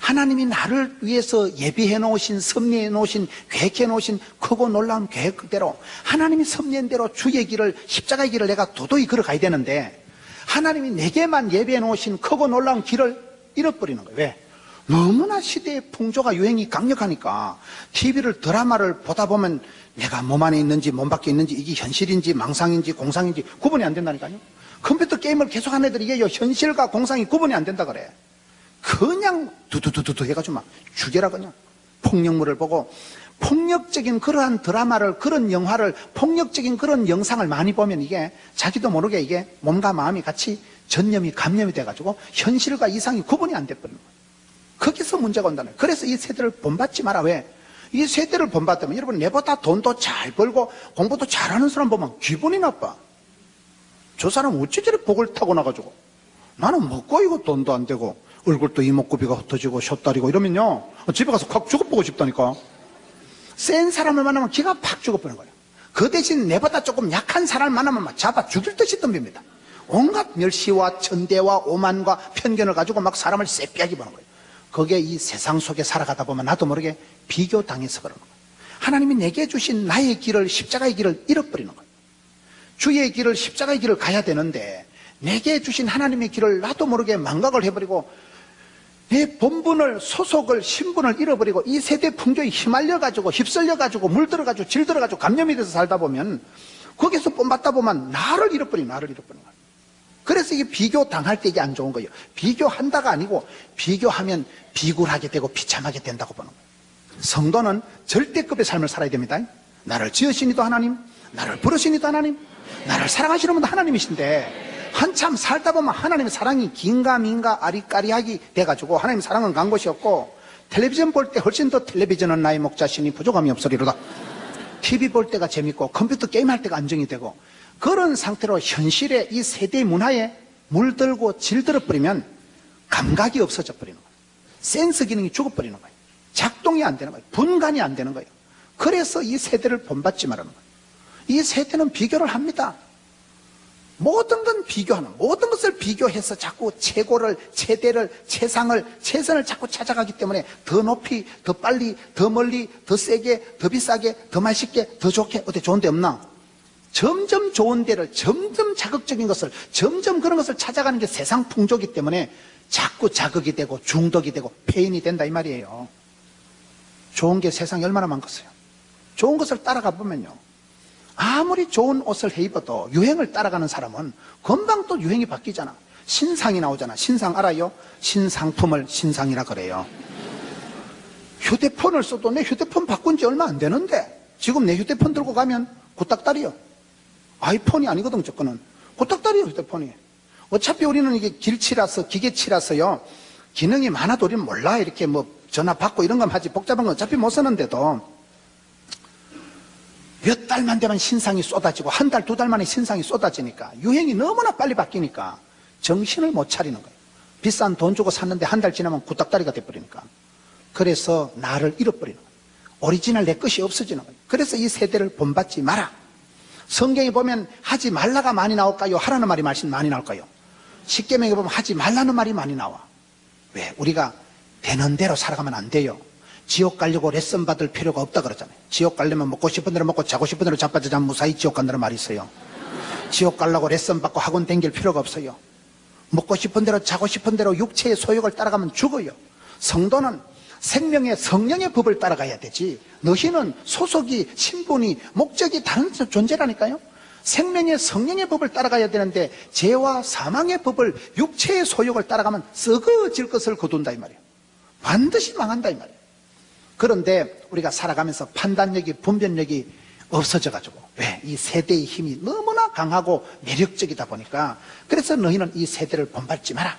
하나님이 나를 위해서 예비해 놓으신, 섭리해 놓으신, 계획해 놓으신 크고 놀라운 계획 그대로 하나님이 섭리한 대로 주의 길을, 십자가의 길을 내가 도도히 걸어가야 되는데 하나님이 내게만 예비해 놓으신 크고 놀라운 길을 잃어버리는 거예요. 왜? 너무나 시대의 풍조가 유행이 강력하니까 TV를, 드라마를 보다 보면 내가 몸 안에 있는지 몸 밖에 있는지 이게 현실인지 망상인지 공상인지 구분이 안 된다니까요. 컴퓨터 게임을 계속하는 애들이 이게 현실과 공상이 구분이 안 된다 그래. 그냥 두두두두두 해가지고 막 죽여라 그냥. 폭력물을 보고 폭력적인 그러한 드라마를, 그런 영화를, 폭력적인 그런 영상을 많이 보면 이게 자기도 모르게 이게 몸과 마음이 같이 전염이 감염이 돼가지고 현실과 이상이 구분이 안 돼버리는 거예요. 거기서 문제가 온다는 거예요. 그래서 이 세대를 본받지 마라. 왜? 이 세대를 본받으면 여러분 내보다 돈도 잘 벌고 공부도 잘하는 사람 보면 기분이 나빠. 저 사람 어찌 저리 복을 타고나가지고 나는 먹고 이거 돈도 안 되고 얼굴도 이목구비가 흩어지고 숏다리고 이러면요 집에 가서 확 죽어보고 싶다니까. 센 사람을 만나면 기가 팍 죽어버리는 거예요. 그 대신 내보다 조금 약한 사람을 만나면 막 잡아 죽일 듯이 덤빕니다. 온갖 멸시와 천대와 오만과 편견을 가지고 막 사람을 쎄빼기 보는 거예요. 그게 이 세상 속에 살아가다 보면 나도 모르게 비교당해서 그러는 거예요. 하나님이 내게 주신 나의 길을, 십자가의 길을 잃어버리는 거예요. 주의 길을, 십자가의 길을 가야 되는데 내게 주신 하나님의 길을 나도 모르게 망각을 해버리고 내 본분을, 소속을, 신분을 잃어버리고 이 세대 풍조에 휘말려가지고 휩쓸려가지고 물들어가지고 질들어가지고 감염이 돼서 살다 보면 거기서 본받다 보면 나를 잃어버리는 거예요. 그래서 이게 비교당할 때 이게 안 좋은 거예요. 비교한다가 아니고 비교하면 비굴하게 되고 비참하게 된다고 보는 거예요. 성도는 절대급의 삶을 살아야 됩니다. 나를 지으신 이도 하나님, 나를 부르신 이도 하나님, 나를 사랑하시는 분도 하나님이신데 한참 살다 보면 하나님의 사랑이 긴가민가 아리까리하게 돼가지고 하나님의 사랑은 간 곳이 없고 텔레비전 볼 때 훨씬 더 텔레비전은 나의 목자시니 부족함이 없으리로다. TV 볼 때가 재밌고 컴퓨터 게임할 때가 안정이 되고 그런 상태로 현실의 이 세대 문화에 물들고 질들어 버리면 감각이 없어져 버리는 거예요. 센스 기능이 죽어버리는 거예요. 작동이 안 되는 거예요. 분간이 안 되는 거예요. 그래서 이 세대를 본받지 말라는 거예요. 이 세대는 비교를 합니다. 모든 건 비교하는, 모든 것을 비교해서 자꾸 최고를, 최대를, 최상을, 최선을 자꾸 찾아가기 때문에 더 높이, 더 빨리, 더 멀리, 더 세게, 더 비싸게, 더 맛있게, 더 좋게, 어때 좋은 데 없나? 점점 좋은 데를, 점점 자극적인 것을, 점점 그런 것을 찾아가는 게 세상 풍조이기 때문에 자꾸 자극이 되고 중독이 되고 폐인이 된다 이 말이에요. 좋은 게 세상에 얼마나 많겠어요. 좋은 것을 따라가 보면요, 아무리 좋은 옷을 해 입어도 유행을 따라가는 사람은 금방 또 유행이 바뀌잖아. 신상이 나오잖아. 신상 알아요? 신상품을 신상이라 그래요. 휴대폰을 써도 내 휴대폰 바꾼 지 얼마 안 되는데 지금 내 휴대폰 들고 가면 구딱다리요. 아이폰이 아니거든. 저거는 구딱다리요. 휴대폰이. 어차피 우리는 이게 길치라서, 기계치라서요, 기능이 많아도 우리는 몰라. 이렇게 뭐 전화 받고 이런 건 하지 복잡한 건 어차피 못 쓰는데도 몇 달만 되면 신상이 쏟아지고 한 달, 두 달 만에 신상이 쏟아지니까 유행이 너무나 빨리 바뀌니까 정신을 못 차리는 거예요. 비싼 돈 주고 샀는데 한 달 지나면 구닥다리가 돼버리니까. 그래서 나를 잃어버리는 거예요. 오리지널 내 것이 없어지는 거예요. 그래서 이 세대를 본받지 마라. 성경에 보면 하지 말라가 많이 나올까요? 하라는 말이 많이 나올까요? 십계명에 보면 하지 말라는 말이 많이 나와. 왜? 우리가 되는 대로 살아가면 안 돼요. 지옥 가려고 레슨 받을 필요가 없다 그러잖아요. 지옥 가려면 먹고 싶은 대로 먹고 자고 싶은 대로 자빠져자면 무사히 지옥 간다는 말이 있어요. 지옥 가려고 레슨 받고 학원 댕길 필요가 없어요. 먹고 싶은 대로 자고 싶은 대로 육체의 소욕을 따라가면 죽어요. 성도는 생명의 성령의 법을 따라가야 되지. 너희는 소속이, 신분이, 목적이 다른 존재라니까요. 생명의 성령의 법을 따라가야 되는데 죄와 사망의 법을, 육체의 소욕을 따라가면 썩어질 것을 거둔다 이 말이에요. 반드시 망한다 이 말이에요. 그런데 우리가 살아가면서 판단력이, 분별력이 없어져가지고, 왜? 이 세대의 힘이 너무나 강하고 매력적이다 보니까, 그래서 너희는 이 세대를 본받지 마라.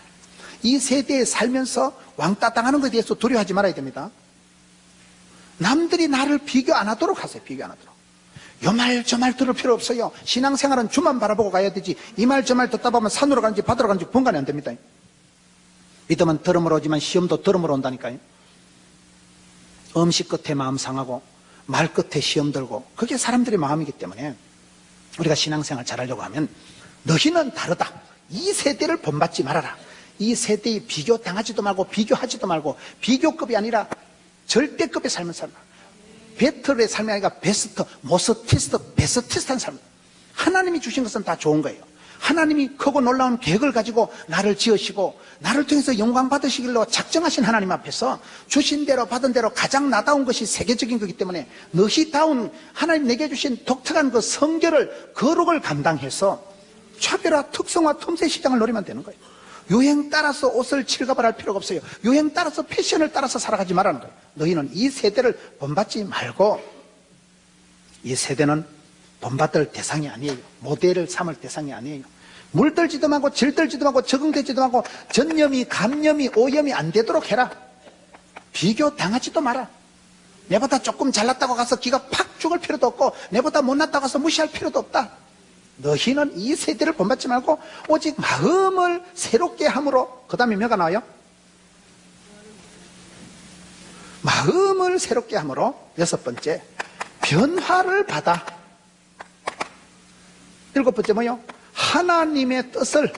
이 세대에 살면서 왕따 당하는 것에 대해서 두려워하지 말아야 됩니다. 남들이 나를 비교 안 하도록 하세요. 비교 안 하도록. 요 말 저 말 들을 필요 없어요. 신앙생활은 주만 바라보고 가야 되지, 이 말 저 말 듣다 보면 산으로 가는지 바다로 가는지 분간이 안 됩니다. 믿음은 들음으로 오지만 시험도 들음으로 온다니까요. 음식 끝에 마음 상하고 말 끝에 시험 들고, 그게 사람들의 마음이기 때문에 우리가 신앙생활 잘하려고 하면 너희는 다르다, 이 세대를 본받지 말아라, 이 세대에 비교당하지도 말고 비교하지도 말고, 비교급이 아니라 절대급의 삶을 살라. 베터의 삶이 아니라 베스트, 모스티스트, 베스티스트한 삶. 하나님이 주신 것은 다 좋은 거예요. 하나님이 크고 놀라운 계획을 가지고 나를 지으시고 나를 통해서 영광 받으시길로 작정하신 하나님 앞에서 주신 대로 받은 대로 가장 나다운 것이 세계적인 거기 때문에 너희다운 하나님 내게 주신 독특한 그 성결을, 거룩을 감당해서 차별화, 특성화, 틈새 시장을 노리면 되는 거예요. 유행 따라서 옷을 칠갑할 필요가 없어요. 유행 따라서 패션을 따라서 살아가지 말라는 거예요. 너희는 이 세대를 본받지 말고, 이 세대는 본받을 대상이 아니에요. 모델을 삼을 대상이 아니에요. 물들지도 말고 질들지도 말고 적응되지도 말고 전염이, 감염이, 오염이 안 되도록 해라. 비교 당하지도 마라. 내보다 조금 잘났다고 가서 기가 팍 죽을 필요도 없고 내보다 못났다고 가서 무시할 필요도 없다. 너희는 이 세대를 본받지 말고 오직 마음을 새롭게 함으로, 그 다음에 뭐가 나와요? 마음을 새롭게 함으로, 여섯 번째, 변화를 받아. 일곱 번째 뭐요? 하나님의 뜻을,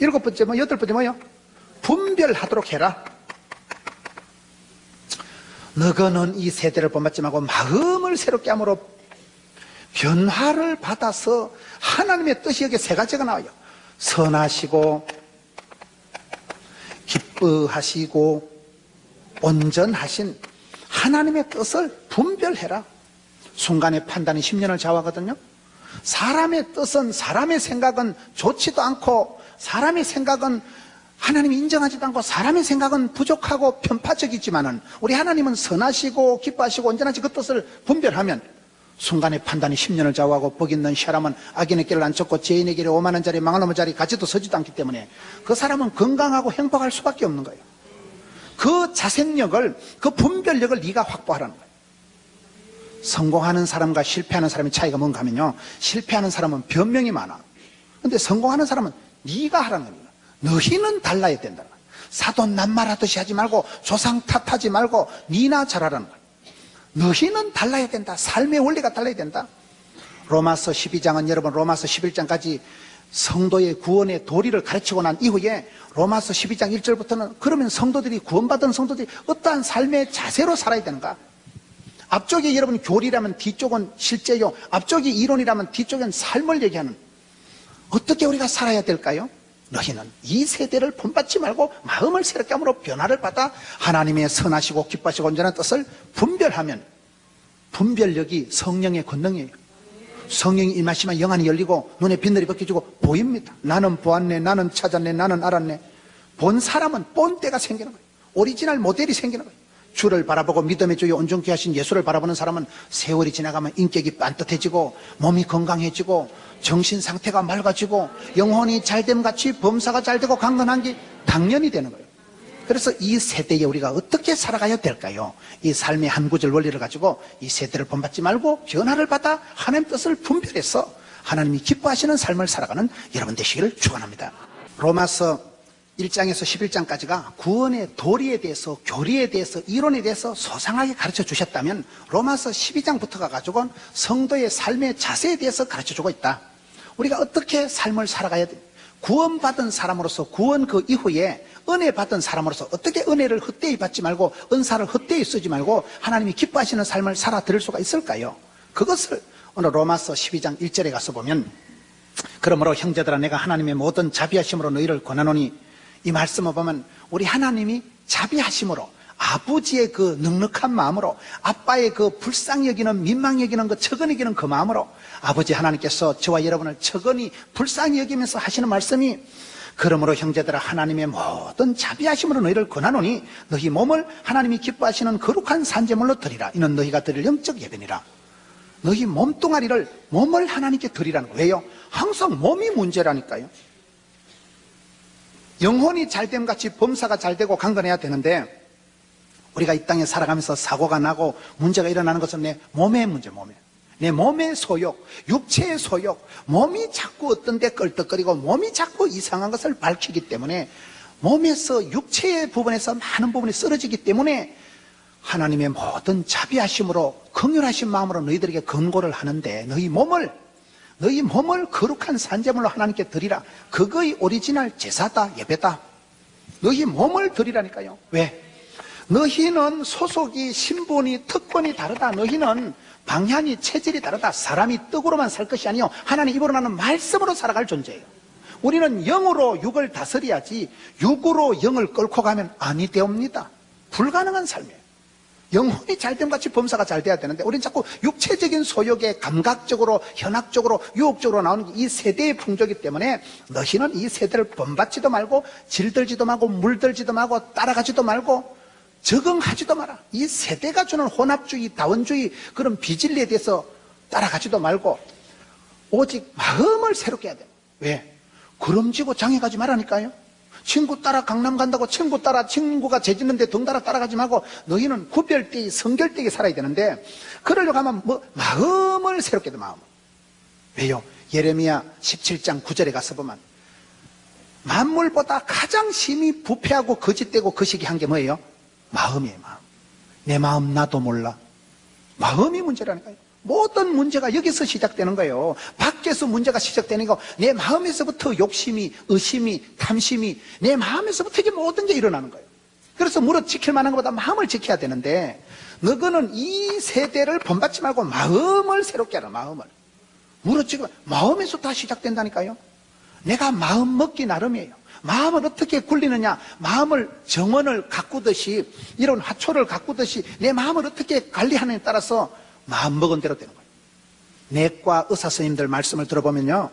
일곱 번째 뭐, 여덟 번째 뭐요? 분별하도록 해라. 너희는 이 세대를 본받지 말고 마음을 새롭게 함으로 변화를 받아서, 하나님의 뜻이 여기 세 가지가 나와요. 선하시고 기뻐하시고 온전하신 하나님의 뜻을 분별해라. 순간의 판단이 10년을 좌우하거든요. 사람의 뜻은, 사람의 생각은 좋지도 않고, 사람의 생각은 하나님이 인정하지도 않고, 사람의 생각은 부족하고 편파적이지만은 우리 하나님은 선하시고 기뻐하시고 온전하신 그 뜻을 분별하면 순간의 판단이 10년을 좌우하고, 복 있는 사람은 악인의 길을 안 쫓고 죄인의 길에 오만한 자리 망할 놈의 자리 가지도 서지도 않기 때문에 그 사람은 건강하고 행복할 수밖에 없는 거예요. 그 자생력을, 그 분별력을 네가 확보하라는 거예요. 성공하는 사람과 실패하는 사람의 차이가 뭔가 하면요, 실패하는 사람은 변명이 많아. 근데 성공하는 사람은 네가 하라는 겁니다. 너희는 달라야 된다. 사돈 낱말하듯이 하지 말고, 조상 탓하지 말고 네나 잘하라는 거예요. 너희는 달라야 된다. 삶의 원리가 달라야 된다. 로마서 12장은 여러분, 로마서 11장까지 성도의 구원의 도리를 가르치고 난 이후에 로마서 12장 1절부터는 그러면 성도들이, 구원받은 성도들이 어떠한 삶의 자세로 살아야 되는가? 앞쪽에 여러분 교리라면 뒤쪽은 실제요, 앞쪽이 이론이라면 뒤쪽은 삶을 얘기하는, 어떻게 우리가 살아야 될까요? 너희는 이 세대를 본받지 말고 마음을 새롭게 함으로 변화를 받아 하나님의 선하시고 기뻐하시고 온전한 뜻을 분별하면, 분별력이 성령의 권능이에요. 성령이 임하시면 영안이 열리고 눈에 빛들이 벗겨지고 보입니다. 나는 보았네, 나는 찾았네, 나는 알았네. 본 사람은 본 때가 생기는 거예요. 오리지널 모델이 생기는 거예요. 주를 바라보고 믿음의 주여 온전케 하신 예수를 바라보는 사람은 세월이 지나가면 인격이 반듯해지고 몸이 건강해지고 정신 상태가 맑아지고 영혼이 잘됨같이 범사가 잘되고 강건한 게 당연히 되는 거예요. 그래서 이 세대에 우리가 어떻게 살아가야 될까요? 이 삶의 한 구절 원리를 가지고 이 세대를 본받지 말고 변화를 받아 하나님 뜻을 분별해서 하나님이 기뻐하시는 삶을 살아가는 여러분 되시기를 축원합니다. 로마서 1장에서 11장까지가 구원의 도리에 대해서, 교리에 대해서, 이론에 대해서 소상하게 가르쳐 주셨다면 로마서 12장부터가 가지고는 성도의 삶의 자세에 대해서 가르쳐 주고 있다. 우리가 어떻게 삶을 살아가야 돼? 구원받은 사람으로서, 구원 그 이후에 은혜 받은 사람으로서 어떻게 은혜를 헛되이 받지 말고 은사를 헛되이 쓰지 말고 하나님이 기뻐하시는 삶을 살아 드릴 수가 있을까요? 그것을 오늘 로마서 12장 1절에 가서 보면, 그러므로 형제들아 내가 하나님의 모든 자비하심으로 너희를 권하노니, 이 말씀을 보면 우리 하나님이 자비하심으로, 아버지의 그 넉넉한 마음으로, 아빠의 그 불쌍히 여기는, 민망히 여기는, 그 처근히 여기는 그 마음으로 아버지 하나님께서 저와 여러분을 처근히 불쌍히 여기면서 하시는 말씀이, 그러므로 형제들아 하나님의 모든 자비하심으로 너희를 권하노니 너희 몸을 하나님이 기뻐하시는 거룩한 산제물로 드리라. 이는 너희가 드릴 영적 예배니라. 너희 몸뚱아리를, 몸을 하나님께 드리라는 거예요. 왜요? 항상 몸이 문제라니까요. 영혼이 잘됨 같이 범사가 잘되고 강건해야 되는데, 우리가 이 땅에 살아가면서 사고가 나고 문제가 일어나는 것은 내 몸의 문제, 내 몸의 소욕, 육체의 소욕, 몸이 자꾸 어떤 데 껄떡거리고 몸이 자꾸 이상한 것을 밝히기 때문에 몸에서, 육체의 부분에서 많은 부분이 쓰러지기 때문에 하나님의 모든 자비하심으로 긍휼하신 마음으로 너희들에게 권고를 하는데 너희 몸을 거룩한 산제물로 하나님께 드리라. 그거의 오리지널 제사다, 예배다. 너희 몸을 드리라니까요. 왜? 너희는 소속이, 신분이, 특권이 다르다. 너희는 방향이, 체질이 다르다. 사람이 떡으로만 살 것이 아니요 하나님 입으로 나는 말씀으로 살아갈 존재예요. 우리는 영으로 육을 다스려야지 육으로 영을 끌고 가면 아니 되옵니다. 불가능한 삶이에요. 영혼이 잘됨 같이 범사가 잘 돼야 되는데 우리는 자꾸 육체적인 소욕에 감각적으로, 현학적으로, 유혹적으로 나오는 이 세대의 풍조이기 때문에 너희는 이 세대를 본받지도 말고 질들지도 말고 물들지도 말고 따라가지도 말고 적응하지도 마라. 이 세대가 주는 혼합주의, 다원주의 그런 비진리에 대해서 따라가지도 말고 오직 마음을 새롭게 해야 돼요. 왜? 구름지고 장에 가지 말라니까요. 친구 따라 강남 간다고 친구 따라 친구가 재짓는데 덩달아 따라가지 말고 너희는 구별되게 성결되게 살아야 되는데 그러려고 하면 마음을 새롭게 해야 돼. 마음. 왜요? 예레미야 17장 9절에 가서 보면 만물보다 가장 심히 부패하고 거짓되고 거시기 한 게 뭐예요? 마음이에요. 마음. 내 마음 나도 몰라. 마음이 문제라니까요. 모든 문제가 여기서 시작되는 거예요. 밖에서 문제가 시작되는 거, 내 마음에서부터 욕심이, 의심이, 탐심이, 내 마음에서부터 이게 모든 게 일어나는 거예요. 그래서 무릇 지킬 만한 것보다 마음을 지켜야 되는데, 너희는 이 세대를 본받지 말고 마음을 새롭게 하라, 마음을. 무릇 지금, 마음에서 다 시작된다니까요. 내가 마음 먹기 나름이에요. 마음을 어떻게 굴리느냐, 마음을 정원을 가꾸듯이, 이런 화초를 가꾸듯이, 내 마음을 어떻게 관리하느냐에 따라서 마음 먹은 대로 되는 거예요. 내과 의사 선생님들 말씀을 들어보면요,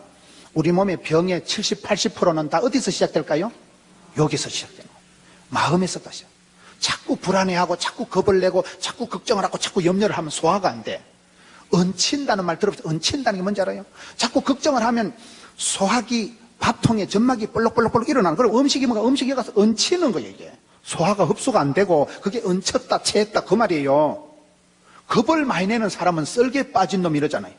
우리 몸의 병의 70, 80%는 다 어디서 시작될까요? 여기서 시작되는 거예요. 마음에서 다시. 자꾸 불안해하고 자꾸 겁을 내고 자꾸 걱정을 하고 자꾸 염려를 하면 소화가 안 돼. 얹힌다는 말 들어보세요. 얹힌다는 게 뭔지 알아요? 자꾸 걱정을 하면 소화기, 밥통에 점막이 볼록볼록 일어나는. 그럼 음식이 뭔가 음식에 가서 얹히는 거예요. 이게 소화가 흡수가 안 되고 그게 얹혔다 체했다 그 말이에요. 겁을 많이 내는 사람은 썰개 빠진 놈 이러잖아요.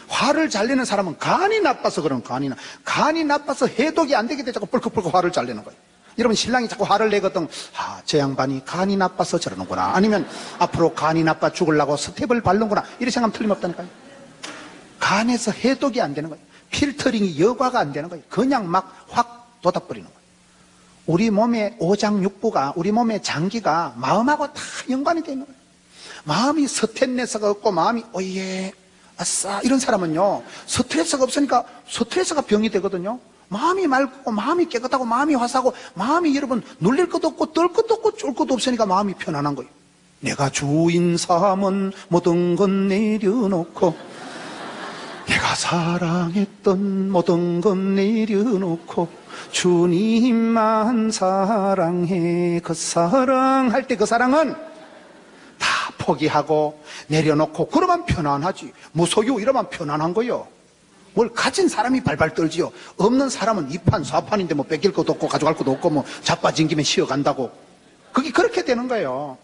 화를 잘 내는 사람은 간이 나빠서 그런 간이 나빠서 해독이 안 되기 때문에 자꾸 뻘컥뻘컥 화를 잘 내는 거예요. 여러분 신랑이 자꾸 화를 내거든. 저 양반이 간이 나빠서 저러는구나. 아니면 앞으로 간이 나빠 죽으려고 스텝을 바르는구나. 이렇게 생각하면 틀림없다니까요. 간에서 해독이 안 되는 거예요. 필터링이 여과가 안 되는 거예요. 그냥 막 확 돋아버리는 거예요. 우리 몸의 오장육부가, 우리 몸의 장기가 마음하고 다 연관이 되어 있는 거예요. 마음이 스트레스가 없고 마음이 오예 아싸 이런 사람은요, 스트레스가 없으니까 스트레스가 병이 되거든요. 마음이 맑고 마음이 깨끗하고 마음이 화사하고 마음이 여러분 놀릴 것도 없고 떨 것도 없고 쫄 것도 없으니까 마음이 편안한 거예요. 내가 주인 삼은 모든 건 내려놓고 내가 사랑했던 모든 건 내려놓고 주님만 사랑해. 그 사랑할 때 그 사랑은 다 포기하고 내려놓고 그러면 편안하지. 무소유 이러면 편안한 거요. 뭘 가진 사람이 발발 떨지요. 없는 사람은 이판 사판인데 뭐 뺏길 것도 없고 가져갈 것도 없고 뭐 자빠진 김에 쉬어간다고. 그게 그렇게 되는 거예요.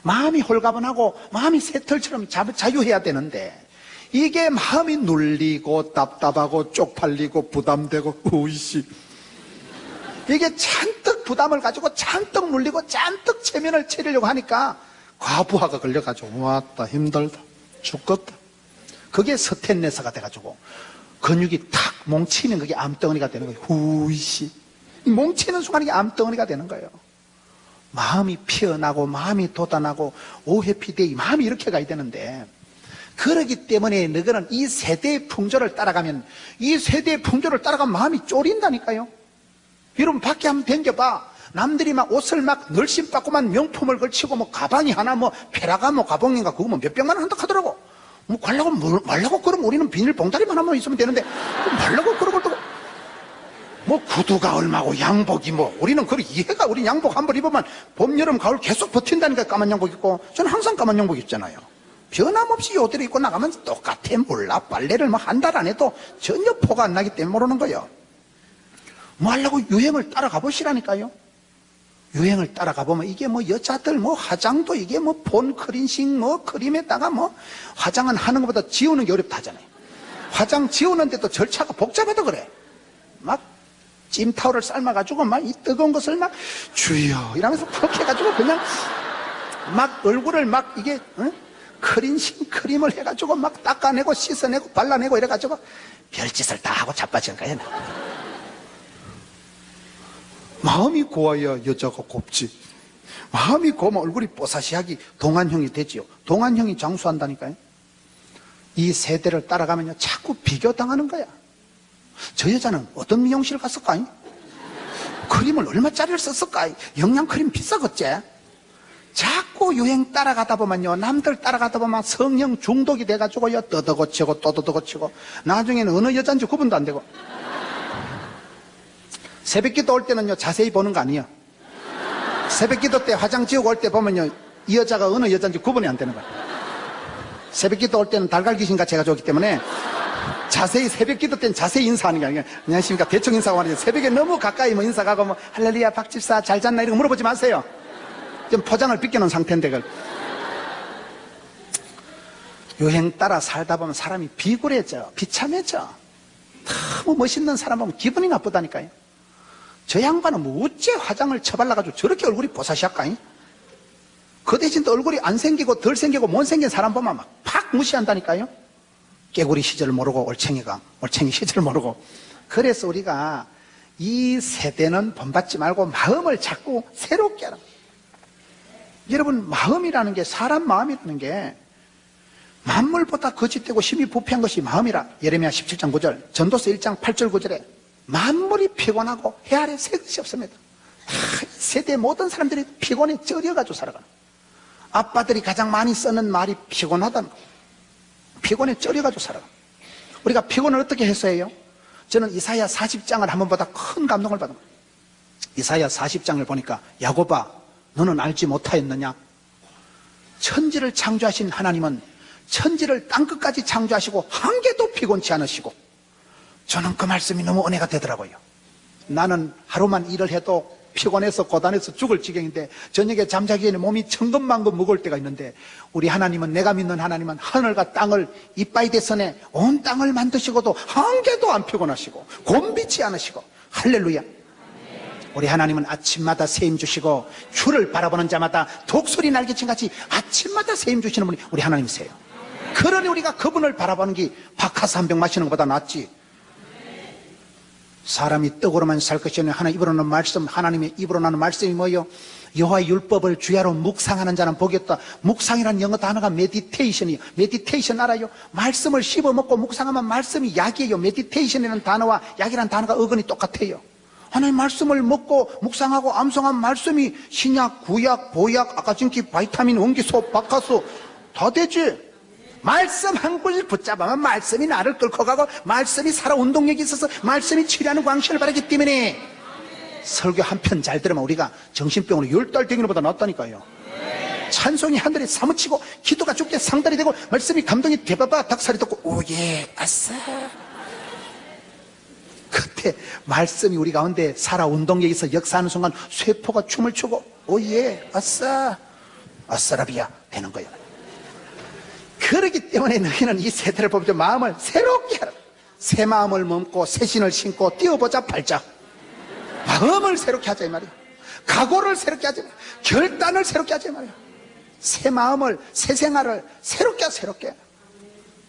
마음이 홀가분하고 마음이 새털처럼 자유해야 되는데 이게 마음이 눌리고 답답하고 쪽팔리고 부담되고 우이씨 이게 잔뜩 부담을 가지고 잔뜩 눌리고 잔뜩 체면을 차리려고 하니까 과부하가 걸려가지고 왔다 힘들다 죽겠다. 그게 스테인레스가 돼가지고 근육이 탁 뭉치면 그게 암덩어리가 되는 거예요. 후이씨 뭉치는 순간 이게 암덩어리가 되는 거예요. 마음이 피어나고 마음이 돋아나고 오해피데이 마음이 이렇게 가야 되는데 그러기 때문에 너희는 이 세대의 풍조를 따라가면 이 세대의 풍조를 따라가면 마음이 쫄인다니까요. 여러분 밖에 한번 댕겨봐. 남들이 막 옷을 막 널씬받고만 명품을 걸치고 뭐 가방이 하나 뭐 페라가모 가방인가 그거 뭐 몇 백만 원 한다 하더라고. 뭐 가려고 말라고 그러면 우리는 비닐 봉다리만 하나만 있으면 되는데 말라고 그러고 또 뭐 구두가 얼마고 양복이 뭐 우리는 그걸 이해가. 우리 양복 한 벌 입으면 봄 여름 가을 계속 버틴다니까. 까만 양복 입고 저는 항상 까만 양복 입잖아요. 변함없이 요대로 입고 나가면 똑같아. 몰라. 빨래를 뭐 한 달 안 해도 전혀 포가 안 나기 때문에 모르는 거예요. 뭐 하려고 유행을 따라가 보시라니까요. 유행을 따라가 보면 이게 뭐 여자들 뭐 화장도 이게 뭐 본 크린식 뭐 크림에다가 뭐 화장은 하는 것보다 지우는 게 어렵다 하잖아요. 화장 지우는데도 절차가 복잡하다 그래. 막 찜타올을 삶아가지고 막 이 뜨거운 것을 막 주여 이러면서 그렇게 해가지고 그냥 막 얼굴을 막 이게 크린신 크림을 해가지고 막 닦아내고 씻어내고 발라내고 이래가지고 별짓을 다 하고 자빠진 거예요. 마음이 고와야 여자가 곱지. 마음이 고우면 얼굴이 뽀사시하기 동안형이 되지요. 동안형이 장수한다니까요. 이 세대를 따라가면요 자꾸 비교당하는 거야. 저 여자는 어떤 미용실 갔을까? 크림을 얼마짜리를 썼을까? 영양크림 비싸겠지? 자꾸 유행 따라가다 보면요 남들 따라가다 보면 성형 중독이 돼가지고요 떠더고치고 또 떠더고치고 나중에는 어느 여자인지 구분도 안 되고. 새벽기도 올 때는요 자세히 보는 거 아니에요. 새벽기도 때 화장 지우고 올 때 보면요 이 여자가 어느 여자인지 구분이 안 되는 거예요. 새벽기도 올 때는 달걀 귀신같이 해가지고 오기 때문에 자세히 새벽기도 때는 자세히 인사하는 게 아니에요. 안녕하십니까 대충 인사하고 말이죠. 새벽에 너무 가까이 뭐 인사가고 뭐 할렐루야 박집사 잘 잤나 이런 거 물어보지 마세요. 좀 포장을 빗겨놓은 상태인데 그걸. 유행 따라 살다 보면 사람이 비굴해져 비참해져. 너무 멋있는 사람 보면 기분이 나쁘다니까요. 저 양반은 뭐 어째 화장을 쳐발라가지고 저렇게 얼굴이 보사시할까잉? 그 대신 또 얼굴이 안 생기고 덜 생기고 못 생긴 사람 보면 막 팍 무시한다니까요. 깨구리 시절 모르고 올챙이 시절 모르고. 그래서 우리가 이 세대는 본받지 말고 마음을 자꾸 새롭게 하라. 여러분 마음이라는 게 사람 마음이라는 게 만물보다 거짓되고 심히 부패한 것이 마음이라. 예레미야 17장 9절 전도서 1장 8절 9절에 만물이 피곤하고 해 아래 새 것이 없습니다. 세대 모든 사람들이 피곤에 쩔여가지고 살아가는 거예요. 아빠들이 가장 많이 쓰는 말이 피곤하다는 거예요. 피곤에 쩔여가지고 살아가는 거예요. 우리가 피곤을 어떻게 해소해요? 저는 이사야 40장을 한 번보다 큰 감동을 받은 거예요. 이사야 40장을 보니까 야곱아 너는 알지 못하였느냐? 천지를 창조하신 하나님은 천지를 땅끝까지 창조하시고 한 개도 피곤치 않으시고. 저는 그 말씀이 너무 은혜가 되더라고요. 나는 하루만 일을 해도 피곤해서 고단해서 죽을 지경인데 저녁에 잠자기 전에 몸이 천근만근 무거울 때가 있는데 우리 하나님은 내가 믿는 하나님은 하늘과 땅을 이빠이 대선에 온 땅을 만드시고도 한 개도 안 피곤하시고 곤비치 않으시고. 할렐루야. 우리 하나님은 아침마다 세임 주시고 주를 바라보는 자마다 독수리 날개친같이 아침마다 세임 주시는 분이 우리 하나님이세요. 그러니 우리가 그분을 바라보는 게 박하스 한 병 마시는 것보다 낫지. 사람이 떡으로만 살 것이 아니라 하나님 입으로 나는 말씀, 하나님의 입으로 나는 말씀이 뭐예요? 여호와의 율법을 주야로 묵상하는 자는 복이 없다. 묵상이라는 영어 단어가 메디테이션이에요. 메디테이션 알아요? 말씀을 씹어먹고 묵상하면 말씀이 약이에요. 메디테이션이라는 단어와 약이라는 단어가 어근이 똑같아요. 하나님 말씀을 먹고 묵상하고 암송한 말씀이 신약, 구약, 보약, 아까진기, 바이타민, 원기소, 박하수 다 되지. 말씀 한 꿀 붙잡으면 말씀이 나를 끌고 가고 말씀이 살아 운동력이 있어서 말씀이 치료하는 광신을 바라기 때문에 설교 한 편 잘 들으면 우리가 정신병으로 10달 댕기는 것보다 낫다니까요. 찬송이 하늘에 사무치고 기도가 죽게 상달이 되고 말씀이 감동이 대바바 닭살이 돋고 오예 아싸. 그때 말씀이 우리 가운데 살아 운동력이 있어 역사하는 순간 쇠포가 춤을 추고 오예 아싸 아싸라비야 되는 거예요. 그렇기 때문에 너희는 이 세대를 보면서 마음을 새롭게 하라. 새 마음을 먹고 새 신을 신고 뛰어보자 발자. 마음을 새롭게 하자 이 말이야. 각오를 새롭게 하자 이 말이야. 결단을 새롭게 하자 이 말이야. 새 마음을 새 생활을 새롭게 하자 새롭게.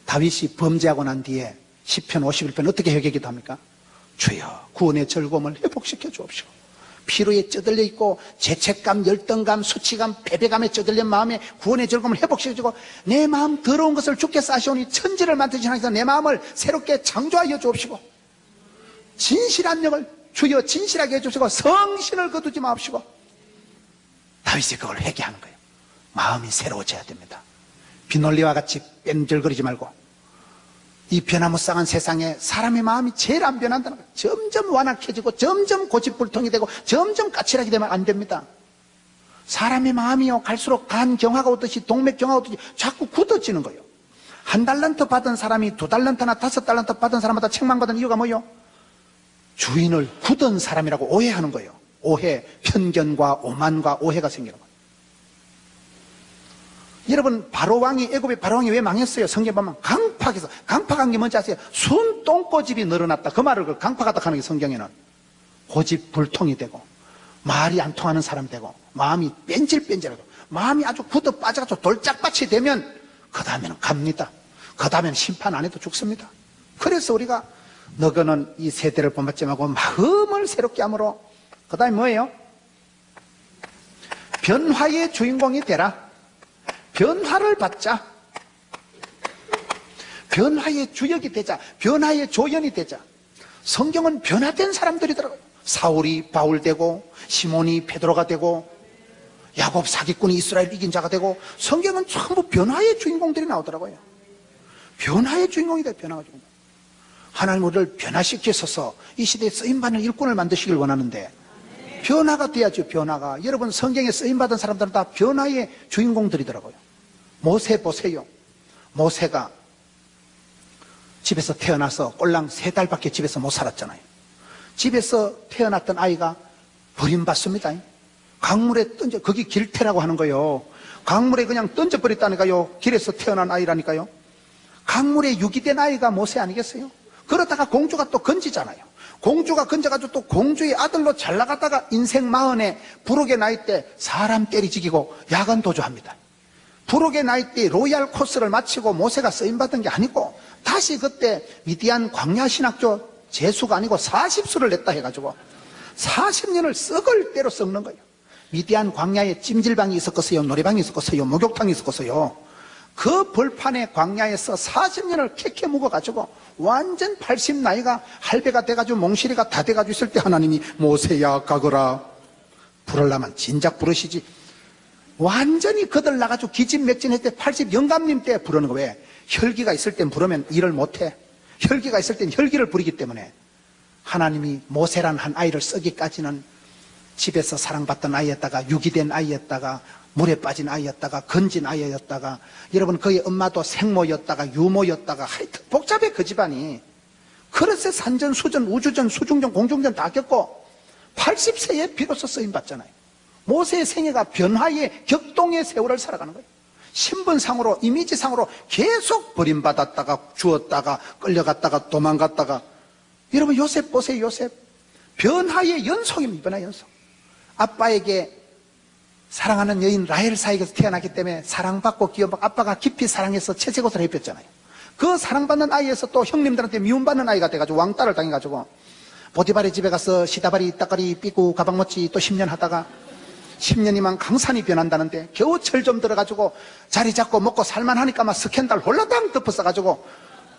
다윗이 범죄하고 난 뒤에 시편 51편 어떻게 회개기도 합니까? 주여 구원의 즐거움을 회복시켜 주옵시오. 피로에 쩌들려 있고 죄책감, 열등감, 수치감, 패배감에 쩌들린 마음에 구원의 즐거움을 회복시켜주고 내 마음 더러운 것을 주께 싸시오니 천지를 만드신 하나님께서 내 마음을 새롭게 창조하여 주옵시고 진실한 영을 주여 진실하게 해주시고 성신을 거두지 마옵시고. 다윗이 그걸 회개하는 거예요. 마음이 새로워져야 됩니다. 비논리와 같이 뺀질거리지 말고. 이 변화무쌍한 세상에 사람의 마음이 제일 안 변한다는 거예요. 점점 완악해지고 점점 고집불통이 되고 점점 까칠하게 되면 안 됩니다. 사람의 마음이요 갈수록 간 경화가 오듯이 동맥 경화가 오듯이 자꾸 굳어지는 거예요. 1달란트 받은 사람이 2달란트나 5달란트 받은 사람마다 책망받은 이유가 뭐예요? 주인을 굳은 사람이라고 오해하는 거예요. 오해, 편견과 오만과 오해가 생기는 거예요. 여러분 애굽의 바로왕이 왜 망했어요? 성경 보면 강팍해서. 강팍한 게 뭔지 아세요? 순 똥꼬집이 늘어났다. 그 말을 강팍하다 하는 게 성경에는 고집불통이 되고 말이 안 통하는 사람 되고 마음이 뺀질뺀질하고 마음이 아주 굳어 빠져가지고 돌짝밭이 되면 그 다음에는 갑니다. 그 다음에는 심판 안 해도 죽습니다. 그래서 우리가 너그는 이 세대를 본받지 말고 마음을 새롭게 함으로, 그 다음에 뭐예요? 변화의 주인공이 되라. 변화를 받자. 변화의 주역이 되자. 변화의 조연이 되자. 성경은 변화된 사람들이더라고요. 사울이 바울 되고, 시몬이 베드로가 되고, 야곱 사기꾼이 이스라엘 이긴 자가 되고, 성경은 전부 변화의 주인공들이 나오더라고요. 변화의 주인공이 돼. 변화의 주인공. 하나님 우리를 변화시키셔서 이 시대에 쓰임받는 일꾼을 만드시길 원하는데, 변화가 돼야죠. 변화가. 여러분, 성경에 쓰임받은 사람들은 다 변화의 주인공들이더라고요. 모세 보세요. 모세가 집에서 태어나서 꼴랑 3달밖에 집에서 못 살았잖아요. 집에서 태어났던 아이가 버림받습니다. 강물에 던져, 거기 길태라고 하는 거요. 강물에 그냥 던져버렸다니까요. 길에서 태어난 아이라니까요. 강물에 유기된 아이가 모세 아니겠어요? 그러다가 공주가 또 건지잖아요. 공주가 건져가지고 또 공주의 아들로 잘 나갔다가 인생 40에 부록의 나이 때 사람 때리지기고 야간 도주합니다. 부록의 나이 때 로얄 코스를 마치고 모세가 쓰임받은 게 아니고 다시 그때 미디안 광야 신학교 재수가 아니고 40수를 냈다 해가지고 40년을 썩을 대로 썩는 거예요. 미디안 광야에 찜질방이 있었겠어요? 노래방이 있었겠어요? 목욕탕이 있었겠어요? 그 벌판의 광야에서 40년을 캐캐 묵어가지고 완전 80 나이가 할배가 돼가지고 몽실이가 다 돼가지고 있을 때 하나님이 모세야 가거라. 부르려면 진작 부르시지. 완전히 거들 나가지고 기진맥진할 때 80 영감님 때 부르는 거. 왜? 혈기가 있을 땐 부르면 일을 못해. 혈기가 있을 땐 혈기를 부리기 때문에 하나님이 모세란 한 아이를 쓰기까지는 집에서 사랑받던 아이였다가 유기된 아이였다가 물에 빠진 아이였다가 건진 아이였다가 여러분 그의 엄마도 생모였다가 유모였다가 하여튼 복잡해 그 집안이. 그래서 산전 수전 우주전 수중전 공중전 다 겪고 80세에 비로소 쓰임받잖아요. 모세의 생애가 변화의 격동의 세월을 살아가는 거예요. 신분상으로 이미지상으로 계속 버림받았다가 주었다가 끌려갔다가 도망갔다가. 여러분 요셉 보세요. 요셉 변화의 연속입니다. 변화의 연속. 아빠에게 사랑하는 여인 라헬 사이에서 태어났기 때문에 사랑받고 기업받고 아빠가 깊이 사랑해서 채색옷을 입혔잖아요. 그 사랑받는 아이에서 또 형님들한테 미움받는 아이가 돼가지고 왕따를 당해가지고 보디발의 집에 가서 시다바리 따까리 삐고 가방모찌 또 10년 하다가 10년이면 강산이 변한다는데 겨우 철 좀 들어가지고 자리 잡고 먹고 살만하니까 막 스캔들 홀라당 덮어써가지고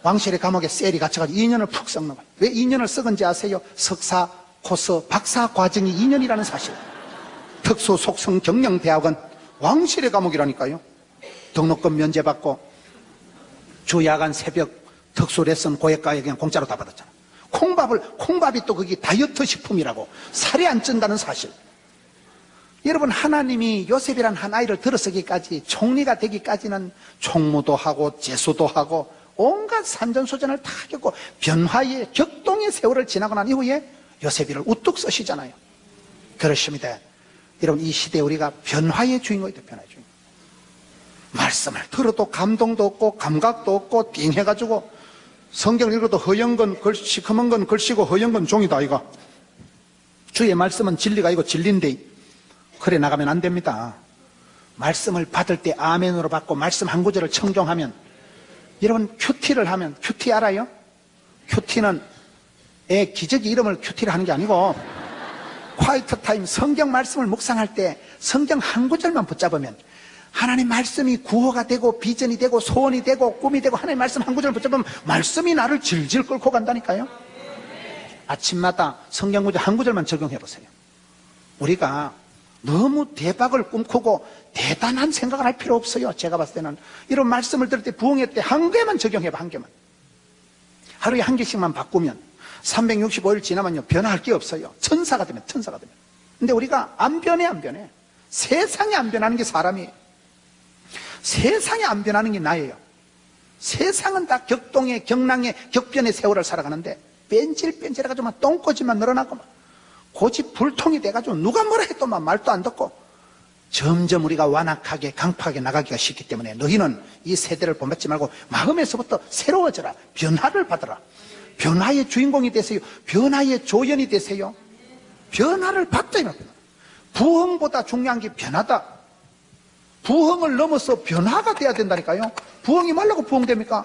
왕실의 감옥에 셀이 갇혀가지고 2년을 푹 썩는 거예요. 왜 2년을 썩은지 아세요? 석사, 코스, 박사 과정이 2년이라는 사실. 특수 속성 경영대학원 왕실의 감옥이라니까요. 등록금 면제받고 주야간 새벽 특수 레슨 고액가에 그냥 공짜로 다 받았잖아. 콩밥이 또 그게 다이어트 식품이라고 살이 안 찐다는 사실. 여러분 하나님이 요셉이란 한 아이를 들어서기까지 총리가 되기까지는 총무도 하고 재수도 하고 온갖 산전수전을 다 겪고 변화의 격동의 세월을 지나고 난 이후에 요셉이를 우뚝 쓰시잖아요. 그렇습니다. 여러분 이 시대에 우리가 변화의 주인공이 돼. 변화의 주인공. 말씀을 들어도 감동도 없고 감각도 없고 띵해가지고 성경을 읽어도 허영건 시커먼 건 글씨고 허영건 종이다 이거. 주의 말씀은 진리가 아니고 진리인데 그래 나가면 안 됩니다. 말씀을 받을 때 아멘으로 받고 말씀 한 구절을 청종하면. 여러분 큐티를 하면 큐티 알아요? 큐티는 애 기저귀 이름을 큐티를 하는 게 아니고 콰이트 타임 성경 말씀을 묵상할 때 성경 한 구절만 붙잡으면 하나님 말씀이 구호가 되고 비전이 되고 소원이 되고 꿈이 되고 하나님 말씀 한 구절 붙잡으면 말씀이 나를 질질 끌고 간다니까요. 아침마다 성경 구절 한 구절만 적용해 보세요. 우리가 너무 대박을 꿈꾸고 대단한 생각을 할 필요 없어요. 제가 봤을 때는 이런 말씀을 들을 때 부흥회 때 한 개만 적용해봐. 한 개만. 하루에 한 개씩만 바꾸면 365일 지나면요 변화할 게 없어요. 천사가 되면. 근데 우리가 안 변해. 세상에 안 변하는 게 사람이에요. 세상에 안 변하는 게 나예요. 세상은 다 격동의 경랑의 격변의 세월을 살아가는데 뺀질뺀질해가지고 막 똥꼬지만 늘어나고 막 고집 불통이 돼가지고 누가 뭐라 해도 막 말도 안 듣고 점점 우리가 완악하게 강팍하게 나가기가 쉽기 때문에 너희는 이 세대를 본받지 말고 마음에서부터 새로워져라. 변화를 받아라. 변화의 주인공이 되세요. 변화의 조연이 되세요. 변화를 받자. 부흥보다 중요한 게 변화다. 부흥을 넘어서 변화가 돼야 된다니까요. 부흥이 말라고 부흥됩니까?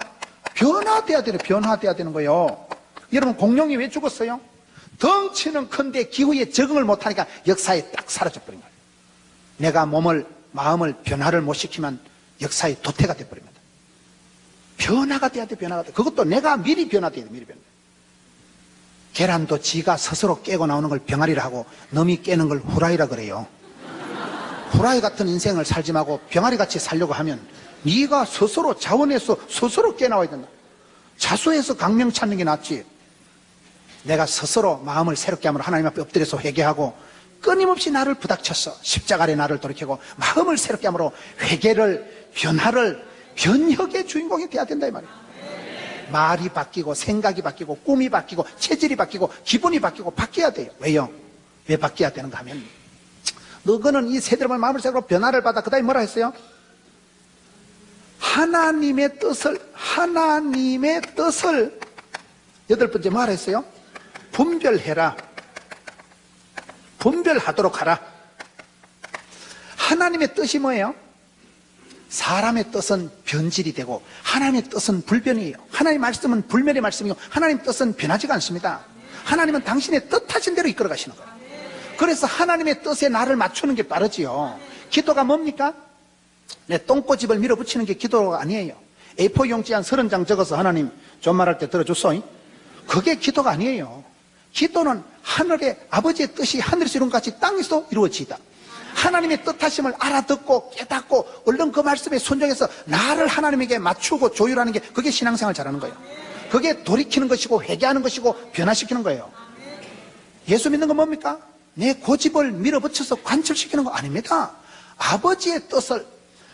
변화돼야 돼요. 변화돼야 되는 거예요. 여러분, 공룡이 왜 죽었어요? 덩치는 큰데 기후에 적응을 못하니까 역사에 딱 사라져버린 거예요. 내가 몸을, 마음을 변화를 못 시키면 역사의 도태가 돼버립니다. 변화가 돼야 돼. 변화가 돼. 그것도 내가 미리 변화돼야 돼. 미리 변화. 계란도 지가 스스로 깨고 나오는 걸 병아리라 하고 넘이 깨는 걸 후라이라 그래요. 후라이 같은 인생을 살지 말고 병아리같이 살려고 하면 네가 스스로 자원해서 스스로 깨나와야 된다. 자수해서 강명 찾는 게 낫지. 내가 스스로 마음을 새롭게 함으로 하나님 앞에 엎드려서 회개하고 끊임없이 나를 부닥쳐서 십자가 아래 나를 돌이키고 마음을 새롭게 함으로 회개를, 변화를, 변혁의 주인공이 돼야 된다 이 말이에요. 말이 바뀌고 생각이 바뀌고 꿈이 바뀌고 체질이 바뀌고 기분이 바뀌고 바뀌어야 돼요. 왜요? 왜 바뀌어야 되는가 하면 너거는 이 세대를 마음을 새로 변화를 받아. 그 다음에 뭐라 했어요? 하나님의 뜻을 여덟 번째 뭐라 했어요? 분별해라. 분별하도록 하라. 하나님의 뜻이 뭐예요? 사람의 뜻은 변질이 되고 하나님의 뜻은 불변이에요. 하나님의 말씀은 불멸의 말씀이고 하나님의 뜻은 변하지가 않습니다. 하나님은 당신의 뜻하신 대로 이끌어 가시는 거예요. 그래서 하나님의 뜻에 나를 맞추는 게 빠르지요. 기도가 뭡니까? 내 똥꼬집을 밀어붙이는 게 기도가 아니에요. A4 용지 한 30장 적어서 하나님 존말할 때 들어줬어. 그게 기도가 아니에요. 기도는 하늘의 아버지의 뜻이 하늘에서 이룬 것 같이 땅에서 이루어지다. 하나님의 뜻하심을 알아듣고 깨닫고 얼른 그 말씀에 순종해서 나를 하나님에게 맞추고 조율하는 게 그게 신앙생활 잘하는 거예요. 그게 돌이키는 것이고 회개하는 것이고 변화시키는 거예요. 예수 믿는 건 뭡니까? 내 고집을 밀어붙여서 관철시키는 거 아닙니다. 아버지의 뜻을,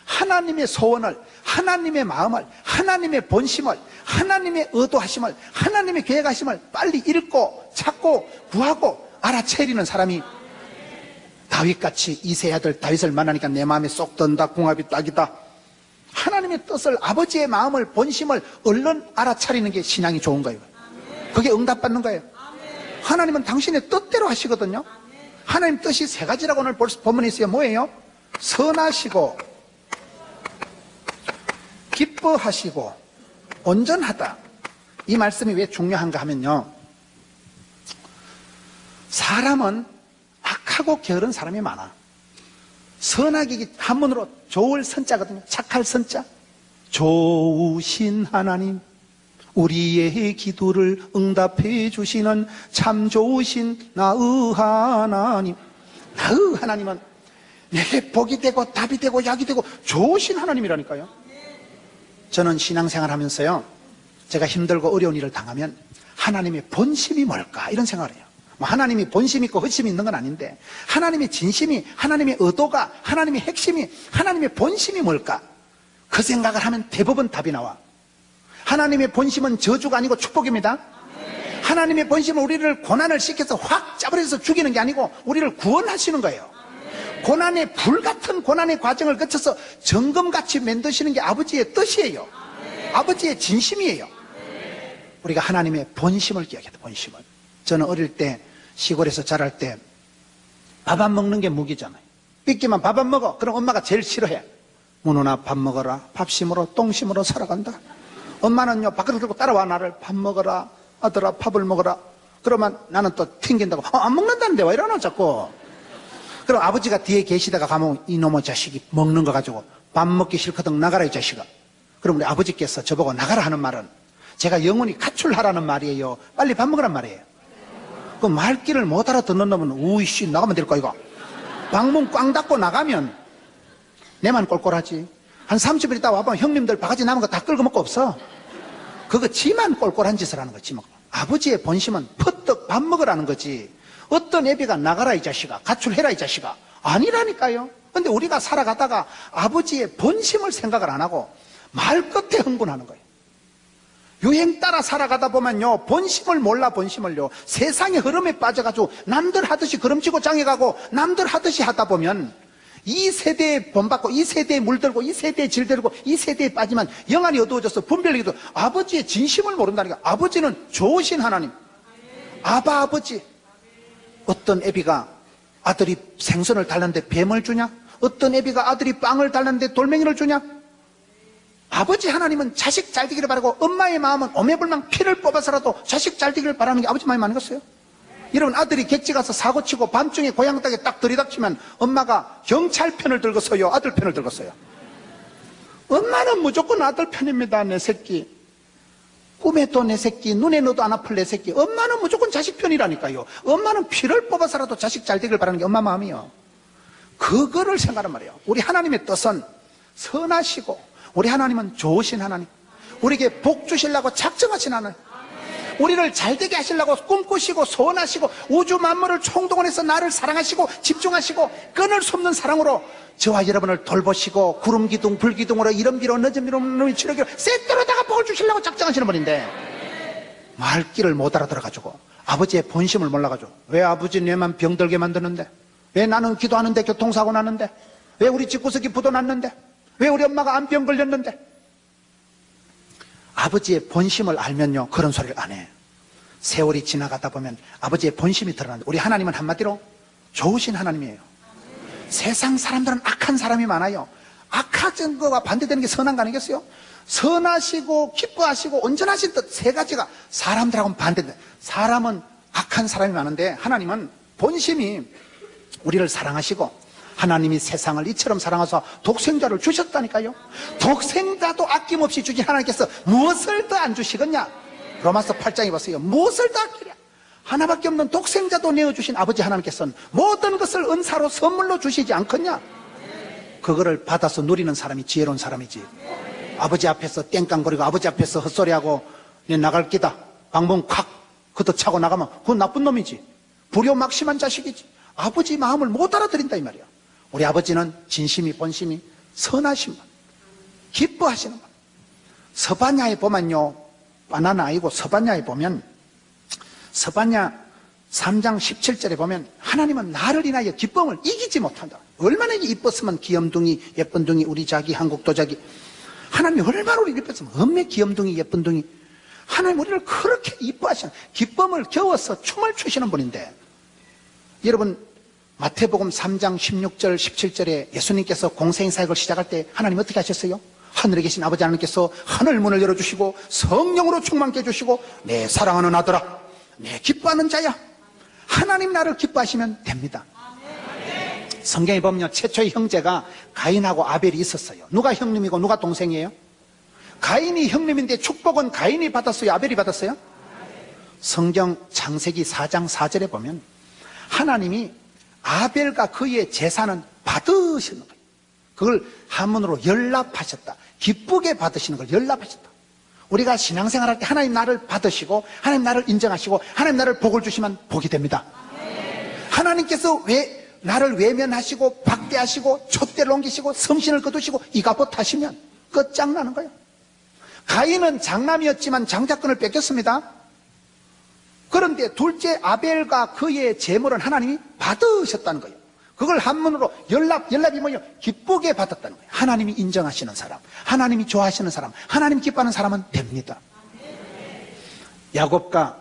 하나님의 소원을, 하나님의 마음을, 하나님의 본심을, 하나님의 의도하심을, 하나님의 계획하심을 빨리 읽고 찾고 구하고 알아채리는 사람이 다윗같이 이세 아들 다윗을 만나니까 내 마음에 쏙 든다. 궁합이 딱이다. 하나님의 뜻을, 아버지의 마음을, 본심을 얼른 알아차리는 게 신앙이 좋은 거예요. 그게 응답받는 거예요. 하나님은 당신의 뜻대로 하시거든요. 하나님 뜻이 세 가지라고 오늘 본문에 있어요. 뭐예요? 선하시고 기뻐하시고 온전하다. 이 말씀이 왜 중요한가 하면요, 사람은 악하고 게으른 사람이 많아. 선하기 한문으로 좋을 선자거든요. 착할 선자. 좋으신 하나님, 우리의 기도를 응답해 주시는 참 좋으신 나의 하나님. 나의 하나님은 내게 복이 되고 답이 되고 약이 되고 좋으신 하나님이라니까요. 저는 신앙생활 하면서요, 제가 힘들고 어려운 일을 당하면 하나님의 본심이 뭘까 이런 생각을 해요. 뭐 하나님이 본심이 있고 헛심이 있는 건 아닌데 하나님의 진심이, 하나님의 의도가, 하나님의 핵심이, 하나님의 본심이 뭘까? 그 생각을 하면 대부분 답이 나와. 하나님의 본심은 저주가 아니고 축복입니다. 하나님의 본심은 우리를 고난을 시켜서 확 짜버려서 죽이는 게 아니고 우리를 구원하시는 거예요. 고난의 불같은 고난의 과정을 거쳐서 정금같이 만드시는 게 아버지의 뜻이에요. 아버지의 진심이에요. 우리가 하나님의 본심을 기억해야 돼. 본심을. 저는 어릴 때 시골에서 자랄 때 밥 안 먹는 게 무기잖아요. 삐끼만 밥 안 먹어. 그럼 엄마가 제일 싫어해. 문호나 밥 먹어라. 밥 심으러 똥 심으러 살아간다. 엄마는요 밖으로 들고 따라와. 나를 밥 먹어라. 아들아 밥을 먹어라. 그러면 나는 또 튕긴다고. 안 먹는다는데 왜 이러나 자꾸. 그럼 아버지가 뒤에 계시다가 가면 이놈의 자식이 먹는 거 가지고 밥 먹기 싫거든 나가라 이 자식아. 그럼 우리 아버지께서 저보고 나가라 하는 말은 제가 영원히 가출하라는 말이에요. 빨리 밥 먹으란 말이에요. 그 말귀를 못 알아듣는 놈은 우이씨 나가면 될 거 이거. 방문 꽝 닫고 나가면 내만 꼴꼴하지. 한 30일 있다 와보면 형님들 바가지 남은 거 다 끌고 먹고 없어. 그거 지만 꼴꼴한 짓을 하는 거지. 아버지의 본심은 퍼뜩 밥 먹으라는 거지. 어떤 애비가 나가라 이 자식아, 가출해라 이 자식아, 아니라니까요. 근데 우리가 살아가다가 아버지의 본심을 생각을 안 하고 말 끝에 흥분하는 거예요. 유행 따라 살아가다 보면요, 본심을 몰라. 본심을요, 세상의 흐름에 빠져가지고 남들 하듯이 걸음치고 장해가고 남들 하듯이 하다 보면 이 세대에 본받고 이 세대에 물들고 이 세대에 질들고 이 세대에 빠지면 영안이 어두워져서 분별력이도 아버지의 진심을 모른다니까. 아버지는 좋으신 하나님, 아버지. 어떤 애비가 아들이 생선을 달랐는데 뱀을 주냐? 어떤 애비가 아들이 빵을 달랐는데 돌멩이를 주냐? 아버지 하나님은 자식 잘 되기를 바라고 엄마의 마음은 오매불망 피를 뽑아서라도 자식 잘 되기를 바라는 게 아버지 마음이 아니겠어요? 여러분, 아들이 객지 가서 사고치고 밤중에 고향 땅에 딱 들이닥치면 엄마가 경찰 편을 들겠어요? 아들 편을 들겠어요? 엄마는 무조건 아들 편입니다. 내 새끼 꿈에도 내 새끼, 눈에 넣어도 안 아플 내 새끼. 엄마는 무조건 자식 편이라니까요. 엄마는 피를 뽑아서라도 자식 잘 되길 바라는 게 엄마 마음이요. 그거를 생각하란 말이에요. 우리 하나님의 뜻은 선하시고 우리 하나님은 좋으신 하나님, 우리에게 복 주시려고 작정하신 하나님, 우리를 잘되게 하시려고 꿈꾸시고 소원하시고 우주 만물을 총동원해서 나를 사랑하시고 집중하시고 끊을 수 없는 사랑으로 저와 여러분을 돌보시고 구름기둥 불기둥으로 이름비로 늦은비로 치르기로 세트로다가 복을 주시려고 작정하시는 분인데 말귀를 못 알아들어가지고 아버지의 본심을 몰라가지고 왜 아버지 뇌만 병들게 만드는데, 왜 나는 기도하는데 교통사고 났는데, 왜 우리 집구석이 부도 났는데, 왜 우리 엄마가 암병 걸렸는데. 아버지의 본심을 알면요 그런 소리를 안 해요. 세월이 지나가다 보면 아버지의 본심이 드러나는데 우리 하나님은 한마디로 좋으신 하나님이에요. 세상 사람들은 악한 사람이 많아요. 악한 거와 반대되는 게 선한 거 아니겠어요? 선하시고 기뻐하시고 온전하신 뜻 세 가지가 사람들하고는 반대인데, 사람은 악한 사람이 많은데 하나님은 본심이 우리를 사랑하시고 하나님이 세상을 이처럼 사랑하사 독생자를 주셨다니까요. 독생자도 아낌없이 주신 하나님께서 무엇을 더 안 주시겠냐? 로마서 8장에 보세요. 무엇을 더 아끼랴? 하나밖에 없는 독생자도 내어주신 아버지 하나님께서는 모든 것을 은사로 선물로 주시지 않겠냐? 그거를 받아서 누리는 사람이 지혜로운 사람이지. 아버지 앞에서 땡깡거리고 아버지 앞에서 헛소리하고 내 나갈 기다 방문 콱 걷어차고 나가면 그건 나쁜 놈이지. 불효막심한 자식이지. 아버지 마음을 못 알아들인다 이 말이야. 우리 아버지는 진심이 본심이 선하신 분, 기뻐하시는 분. 서반야에 보면요, 바나나 아니고 서반야에 보면, 서반야 3장 17절에 보면 하나님은 나를 인하여 기쁨을 이기지 못한다. 얼마나 이뻤으면 귀염둥이 예쁜둥이 우리 자기 한국 도자기, 하나님이 얼마나 우리를 이뻤으면 엄매 귀염둥이 예쁜둥이. 하나님 우리를 그렇게 이뻐하시는, 기쁨을 겨워서 춤을 추시는 분인데, 여러분 마태복음 3장 16절 17절에 예수님께서 공생사역을 시작할 때 하나님 어떻게 하셨어요? 하늘에 계신 아버지 하나님께서 하늘 문을 열어주시고 성령으로 충만케 해주시고 내 사랑하는 아들아, 내 기뻐하는 자야. 하나님 나를 기뻐하시면 됩니다. 성경에 보면 최초의 형제가 가인하고 아벨이 있었어요. 누가 형님이고 누가 동생이에요? 가인이 형님인데 축복은 가인이 받았어요? 아벨이 받았어요? 성경 창세기 4장 4절에 보면 하나님이 아벨과 그의 제사는 받으시는 거예요. 그걸 한문으로 연락하셨다. 기쁘게 받으시는 걸 연락하셨다. 우리가 신앙생활할 때 하나님 나를 받으시고 하나님 나를 인정하시고 하나님 나를 복을 주시면 복이 됩니다. 하나님께서 왜 나를 외면하시고 박대하시고 촛대를 옮기시고 성신을 거두시고 이가봇 하시면 끝장나는 거예요. 가인은 장남이었지만 장자권을 뺏겼습니다. 그런데 둘째 아벨과 그의 제물은 하나님이 받으셨다는 거예요. 그걸 한문으로 연락이 뭐예요? 기쁘게 받았다는 거예요. 하나님이 인정하시는 사람, 하나님이 좋아하시는 사람, 하나님 기뻐하는 사람은 됩니다. 야곱과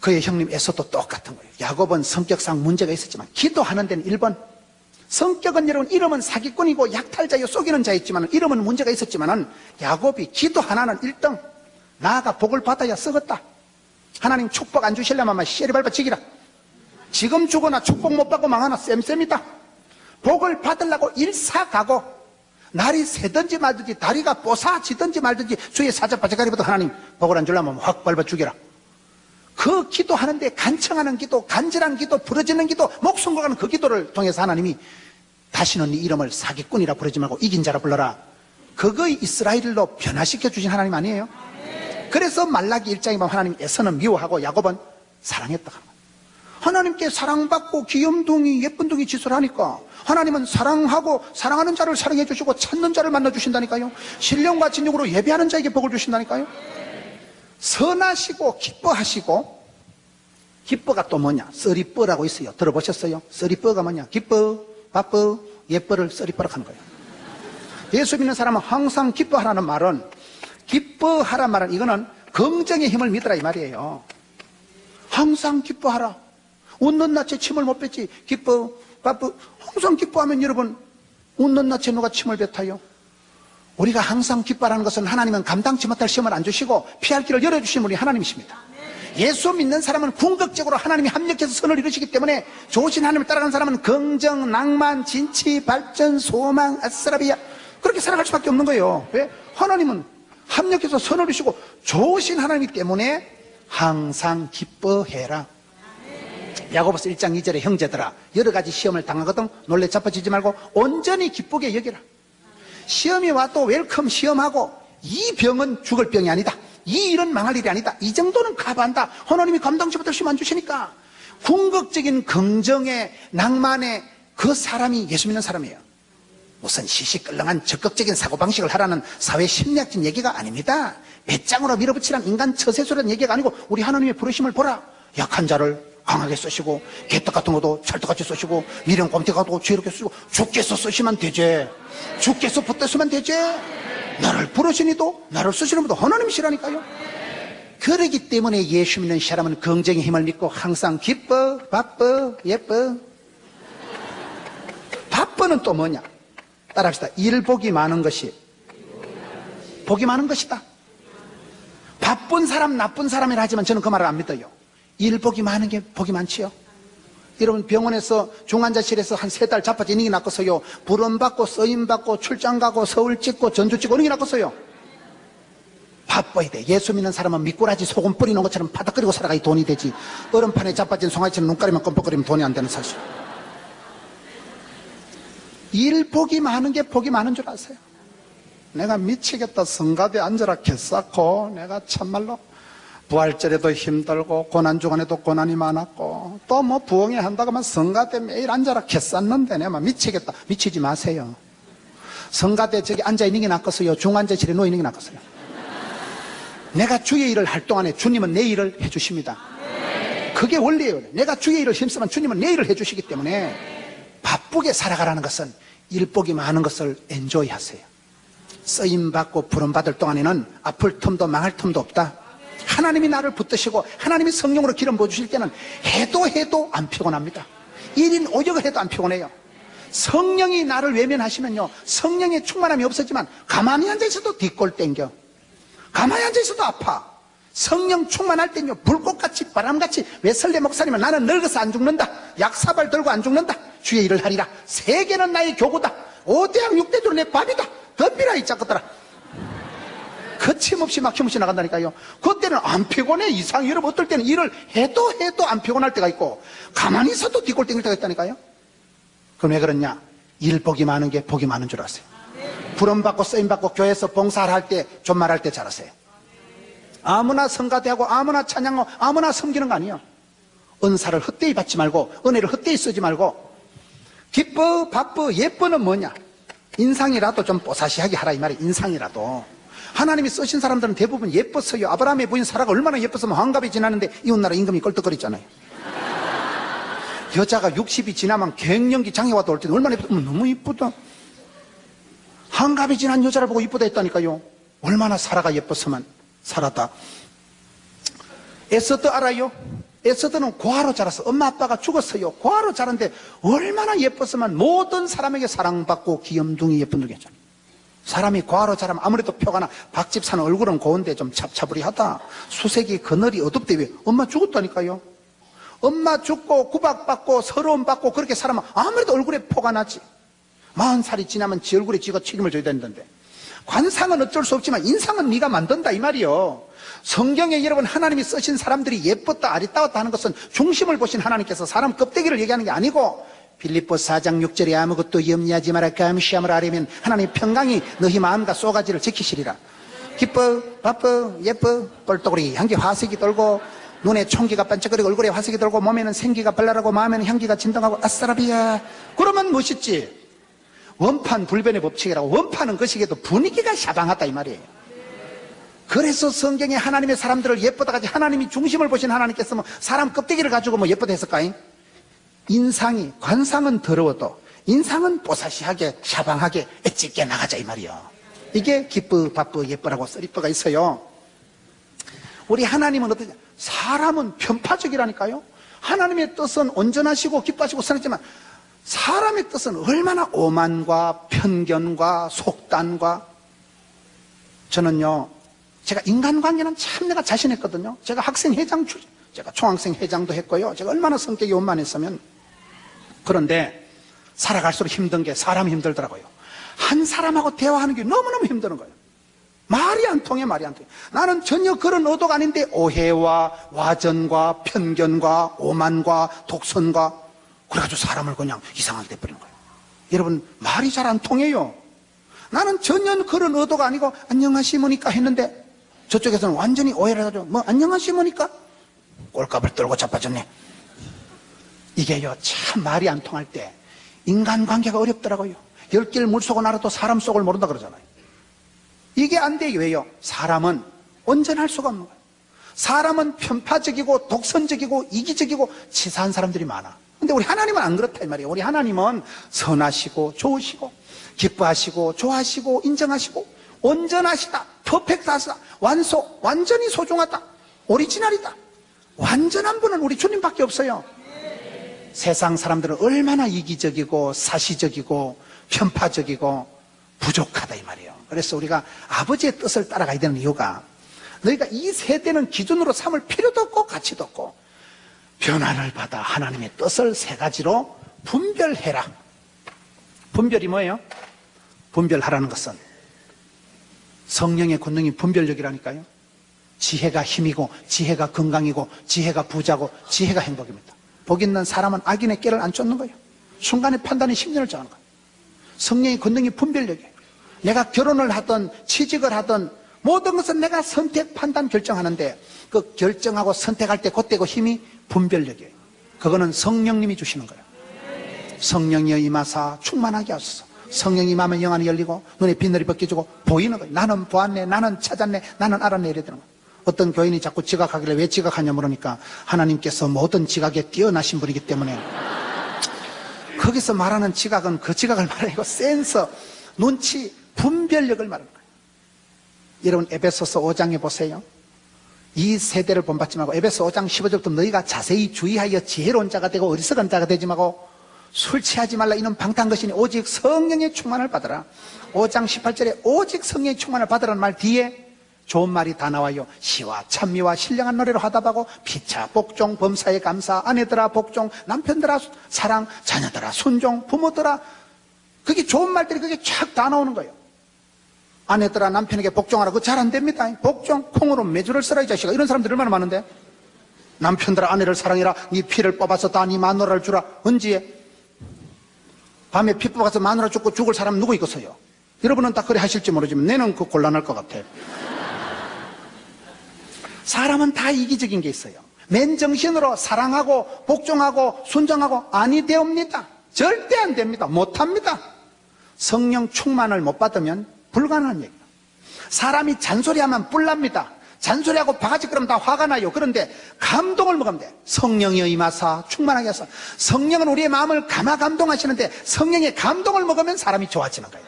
그의 형님 에서도 똑같은 거예요. 야곱은 성격상 문제가 있었지만 기도하는 데는 1번, 성격은 여러분 이름은 사기꾼이고 약탈자요 속이는 자였지만 이름은 문제가 있었지만 야곱이 기도 하나는 1등, 나아가 복을 받아야 썩었다. 하나님 축복 안 주시려면 씨리 밟아 지기라. 지금 죽거나 축복 못 받고 망하나 쌤쌤이다. 복을 받으려고 일사가고 날이 새든지 말든지 다리가 뽀사지든지 말든지 주의 사자바자가리부터 하나님 복을 안 주려면 확 밟아 죽여라. 그 기도하는데 간청하는 기도, 간절한 기도, 부러지는 기도, 목숨 걸어가는 그 기도를 통해서 하나님이 다시는 네 이름을 사기꾼이라 부르지 말고 이긴 자라 불러라. 그거의 이스라엘로 변화시켜 주신 하나님 아니에요? 그래서 말라기 1장에 보면 하나님 에서는 미워하고 야곱은 사랑했다. 하나님께 사랑받고 귀염둥이 예쁜둥이 짓을 하니까 하나님은 사랑하고 사랑하는 자를 사랑해 주시고 찾는 자를 만나 주신다니까요. 신령과 진정으로 예배하는 자에게 복을 주신다니까요. 선하시고 기뻐하시고, 기뻐가 또 뭐냐? 썰이뻐라고 있어요. 들어보셨어요? 썰이뻐가 뭐냐? 기뻐, 바뻐, 예뻐를 썰이뻐라고 하는 거예요. 예수 믿는 사람은 항상 기뻐하라는 말은, 기뻐하란 말은 이거는 긍정의 힘을 믿으라 이 말이에요. 항상 기뻐하라. 웃는 낯에 침을 못 뱉지. 기뻐, 바쁘. 항상 기뻐하면 여러분, 웃는 낯에 누가 침을 뱉어요? 우리가 항상 기뻐하는 것은 하나님은 감당치 못할 시험을 안 주시고 피할 길을 열어주신 분이 하나님이십니다. 예수 믿는 사람은 궁극적으로 하나님이 합력해서 선을 이루시기 때문에 좋으신 하나님을 따라가는 사람은 긍정, 낭만, 진치, 발전, 소망, 아싸라비야 그렇게 살아갈 수밖에 없는 거예요. 왜? 하나님은 합력해서 선을 이루시고 좋으신 하나님이기 때문에 항상 기뻐해라. 야고보서 1장 2절에 형제들아 여러 가지 시험을 당하거든 놀래 자빠지지 말고 온전히 기쁘게 여기라. 시험이 와도 웰컴 시험하고 이 병은 죽을 병이 아니다. 이 일은 망할 일이 아니다. 이 정도는 가봐한다. 하나님이 감당치 못할 시험 안 주시니까. 궁극적인 긍정의 낭만의 그 사람이 예수 믿는 사람이에요. 무슨 시시끌렁한 적극적인 사고방식을 하라는 사회 심리학적 얘기가 아닙니다. 배짱으로 밀어붙이란 인간 처세술이라는 얘기가 아니고 우리 하나님의 부르심을 보라. 약한 자를 강하게 쓰시고 개떡 같은 것도 찰떡같이 쓰시고 미련 꼼짝하고 지혜롭게 쓰시고 주께서 쓰시면 되지. 주께서 붙드시면 되지. 나를 부르시니도 나를 쓰시는 분도 하나님이시라니까요. 그러기 때문에 예수 믿는 사람은 긍정의 힘을 믿고 항상 기뻐, 바빠, 예뻐. 바빠는 또 뭐냐? 따라합시다. 일복이 많은 것이 복이 많은 것이다. 바쁜 사람 나쁜 사람이라 하지만 저는 그 말을 안 믿어요. 일복이 많은 게 복이 많지요. 여러분 병원에서 중환자실에서 한 3달 자빠져 있는 게 낫겠어요? 부름받고 쓰임받고 출장가고 서울 찍고 전주 찍고 이런 게 낫겠어요? 바빠야 돼. 예수 믿는 사람은 미꾸라지 소금 뿌리는 것처럼 바닥거리고 살아가야 돈이 되지. 얼음판에 자빠진 송아지처럼 눈가리만 껌뻑거리면 돈이 안 되는 사실. 일복이 많은 게 복이 많은 줄 아세요? 내가 미치겠다. 성가대 앉아라 개싸고 내가 참말로 부활절에도 힘들고 고난주간에도 고난이 많았고 또 뭐 부흥회 한다고 하면 성가대 매일 앉아라 개쌌는데 내가 미치겠다. 미치지 마세요. 성가대 저기 앉아있는 게 낫겠어요? 중환자실에 누워있는 게 낫겠어요? 내가 주의 일을 할 동안에 주님은 내 일을 해주십니다. 그게 원리예요. 내가 주의 일을 힘쓰면 주님은 내 일을 해주시기 때문에 바쁘게 살아가라는 것은 일복이 많은 것을 엔조이 하세요. 쓰임받고 부름받을 동안에는 아플 틈도 망할 틈도 없다. 하나님이 나를 붙드시고 하나님이 성령으로 기름 부어주실 때는 해도 안 피곤합니다. 1인 5역을 해도 안 피곤해요. 성령이 나를 외면하시면요 성령의 충만함이 없었지만 가만히 앉아있어도 뒷골 땡겨. 가만히 앉아있어도 아파. 성령 충만할 땐요 불꽃같이 바람같이 웨슬레 목사님은 나는 늙어서 안 죽는다. 약사발 들고 안 죽는다. 주의 일을 하리라. 세계는 나의 교구다. 5대학 6대주는 내 밥이다. 덤비라 이 짝것들아. 거침없이 막힘없이 나간다니까요. 그때는 안 피곤해. 이상히 여러분 어떨 때는 일을 해도 안 피곤할 때가 있고 가만히 있어도 뒷골 땡길 때가 있다니까요. 그럼 왜 그러냐? 일복이 많은 게 복이 많은 줄 아세요. 부름받고 쓰임받고 교회에서 봉사를 할 때 존말할 때 잘하세요. 아무나 성가대하고 아무나 찬양하고 아무나 섬기는 거 아니에요. 은사를 헛되이 받지 말고 은혜를 헛되이 쓰지 말고 기뻐 바쁘 예뻐는 뭐냐? 인상이라도 좀 뽀사시하게 하라 이 말이에요. 인상이라도. 하나님이 쓰신 사람들은 대부분 예뻤어요. 아브라함의 부인 사라가 얼마나 예뻤으면 환갑이 지났는데 이웃나라 임금이 껄떡거리잖아요. 여자가 60이 지나면 갱년기 장애와도 올 때는 얼마나 예쁘다. 너무 이쁘다. 환갑이 지난 여자를 보고 이쁘다 했다니까요. 얼마나 사라가 예뻤으면 살았다. 에서드 알아요? 에서드는 고아로 자라서 엄마 아빠가 죽었어요. 고아로 자랐는데 얼마나 예뻤으면 모든 사람에게 사랑받고 귀염둥이 예쁜 둥이 했잖아요. 사람이 고아로 자라면 아무래도 표가 나. 박집사는 얼굴은 고운데 좀 찹차부리하다. 수색이 그늘이 어둡대. 왜? 엄마 죽었다니까요. 엄마 죽고 구박받고 서러움받고 그렇게 살아면 아무래도 얼굴에 포가 나지. 40살이 지나면 지 얼굴에 지가 책임을 져야 된다는데. 관상은 어쩔 수 없지만 인상은 네가 만든다 이 말이요. 성경에 여러분 하나님이 쓰신 사람들이 예뻤다 아리따웠다 하는 것은 중심을 보신 하나님께서 사람 껍데기를 얘기하는 게 아니고 빌립보서 4장 6절에 아무것도 염려하지 마라 감시함을 하려면 하나님 평강이 너희 마음과 쏘가지를 지키시리라. 기뻐 바빠 예뻐 똘똘이 향기 화색이 돌고 눈에 총기가 반짝거리고 얼굴에 화색이 돌고 몸에는 생기가 발랄하고 마음에는 향기가 진동하고 아싸라비야. 그러면 멋있지. 원판 불변의 법칙이라고. 원판은 그 시기에도 분위기가 샤방하다 이 말이에요. 그래서 성경에 하나님의 사람들을 예쁘다 하지 하나님이 중심을 보신 하나님께서 뭐 사람 껍데기를 가지고 뭐 예쁘다 했을까잉? 인상이 관상은 더러워도 인상은 뽀사시하게 샤방하게 애찍게 나가자 이 말이에요. 이게 기쁘 바쁘 예쁘라고 쓰리퍼가 있어요. 우리 하나님은 어떠냐? 사람은 편파적이라니까요. 하나님의 뜻은 온전하시고 기뻐하시고 선했지만 사람의 뜻은 얼마나 오만과 편견과 속단과, 저는요, 제가 인간관계는 참 내가 자신했거든요. 제가 학생회장 제가 총학생 회장도 했고요. 제가 얼마나 성격이 원만했으면. 그런데 살아갈수록 힘든 게 사람이 힘들더라고요. 한 사람하고 대화하는 게 너무너무 힘드는 거예요. 말이 안 통해, 말이 안 통해. 나는 전혀 그런 의도가 아닌데 오해와 와전과 편견과 오만과 독선과 그래가지고 사람을 그냥 이상하게 돼버리는 거예요. 여러분, 말이 잘 안 통해요. 나는 전혀 그런 의도가 아니고 안녕하시모니까 했는데 저쪽에서는 완전히 오해를 해가지고 뭐 안녕하시모니까? 꼴값을 떨고 자빠졌네. 이게요, 참 말이 안 통할 때 인간관계가 어렵더라고요. 10개를 물속은 알아도 사람 속을 모른다 그러잖아요. 이게 안 돼요. 왜요? 사람은 온전할 수가 없는 거예요. 사람은 편파적이고 독선적이고 이기적이고 치사한 사람들이 많아. 근데 우리 하나님은 안 그렇다 이 말이에요. 우리 하나님은 선하시고 좋으시고 기뻐하시고 좋아하시고 인정하시고 온전하시다, 퍼펙트하시다, 완전히 소중하다, 오리지널이다. 완전한 분은 우리 주님밖에 없어요. 세상 사람들은 얼마나 이기적이고 사시적이고 편파적이고 부족하다 이 말이에요. 그래서 우리가 아버지의 뜻을 따라가야 되는 이유가, 너희가 이 세대는 기준으로 삼을 필요도 없고 가치도 없고 변화를 받아 하나님의 뜻을 세 가지로 분별해라. 분별이 뭐예요? 분별하라는 것은 성령의 권능이 분별력이라니까요. 지혜가 힘이고 지혜가 건강이고 지혜가 부자고 지혜가 행복입니다. 복 있는 사람은 악인의 깨를 안 쫓는 거예요. 순간의 판단이 10년을 정하는 거예요. 성령의 권능이 분별력이에요. 내가 결혼을 하든 취직을 하든 모든 것은 내가 선택, 판단, 결정하는데 그 결정하고 선택할 때 그때 그 힘이 분별력이에요. 그거는 성령님이 주시는 거예요. 성령이여 임하사 충만하게 하소서. 성령이 임하면 영안이 열리고 눈에 빛들이 벗겨지고 보이는 거예요. 나는 보았네, 나는 찾았네, 나는 알았네 이래야 되는 거예요. 어떤 교인이 자꾸 지각하길래 왜 지각하냐 물으니까 하나님께서 모든 지각에 뛰어나신 분이기 때문에, 거기서 말하는 지각은 그 지각을 말하고 센서, 눈치, 분별력을 말하는 거예요. 여러분, 에베소서 5장에 보세요. 이 세대를 본받지 말고 에베소 5장 15절부터 너희가 자세히 주의하여 지혜로운 자가 되고 어리석은 자가 되지 말고 술 취하지 말라. 이는 방탕한 것이니 오직 성령의 충만을 받으라. 5장 18절에 오직 성령의 충만을 받으라는 말 뒤에 좋은 말이 다 나와요. 시와 찬미와 신령한 노래로 화답하고 피차 복종 범사에 감사, 아내들아 복종, 남편들아 사랑, 자녀들아 순종, 부모들아, 그게 좋은 말들이 그게 쫙 다 나오는 거예요. 아내들아 남편에게 복종하라. 그거 잘 안 됩니다. 복종, 콩으로 메주를 써라 이 자식아. 이런 사람들 얼마나 많은데. 남편들아 아내를 사랑해라. 네 피를 뽑아서 다 네 마누라를 주라. 언제 밤에 피 뽑아서 마누라 죽고 죽을 사람 누구 있겠어요? 여러분은 다 그래 하실지 모르지만 내는 그 곤란할 것 같아. 사람은 다 이기적인 게 있어요. 맨정신으로 사랑하고 복종하고 순종하고 아니 되옵니다. 절대 안 됩니다. 못합니다. 성령 충만을 못 받으면 불가능한 얘기예요. 사람이 잔소리하면 뿔납니다. 잔소리하고 바가지 끄면 다 화가 나요. 그런데 감동을 먹으면 돼. 성령이여 임하사 충만하게 하사. 성령은 우리의 마음을 감동하시는데 성령의 감동을 먹으면 사람이 좋아지는 거예요.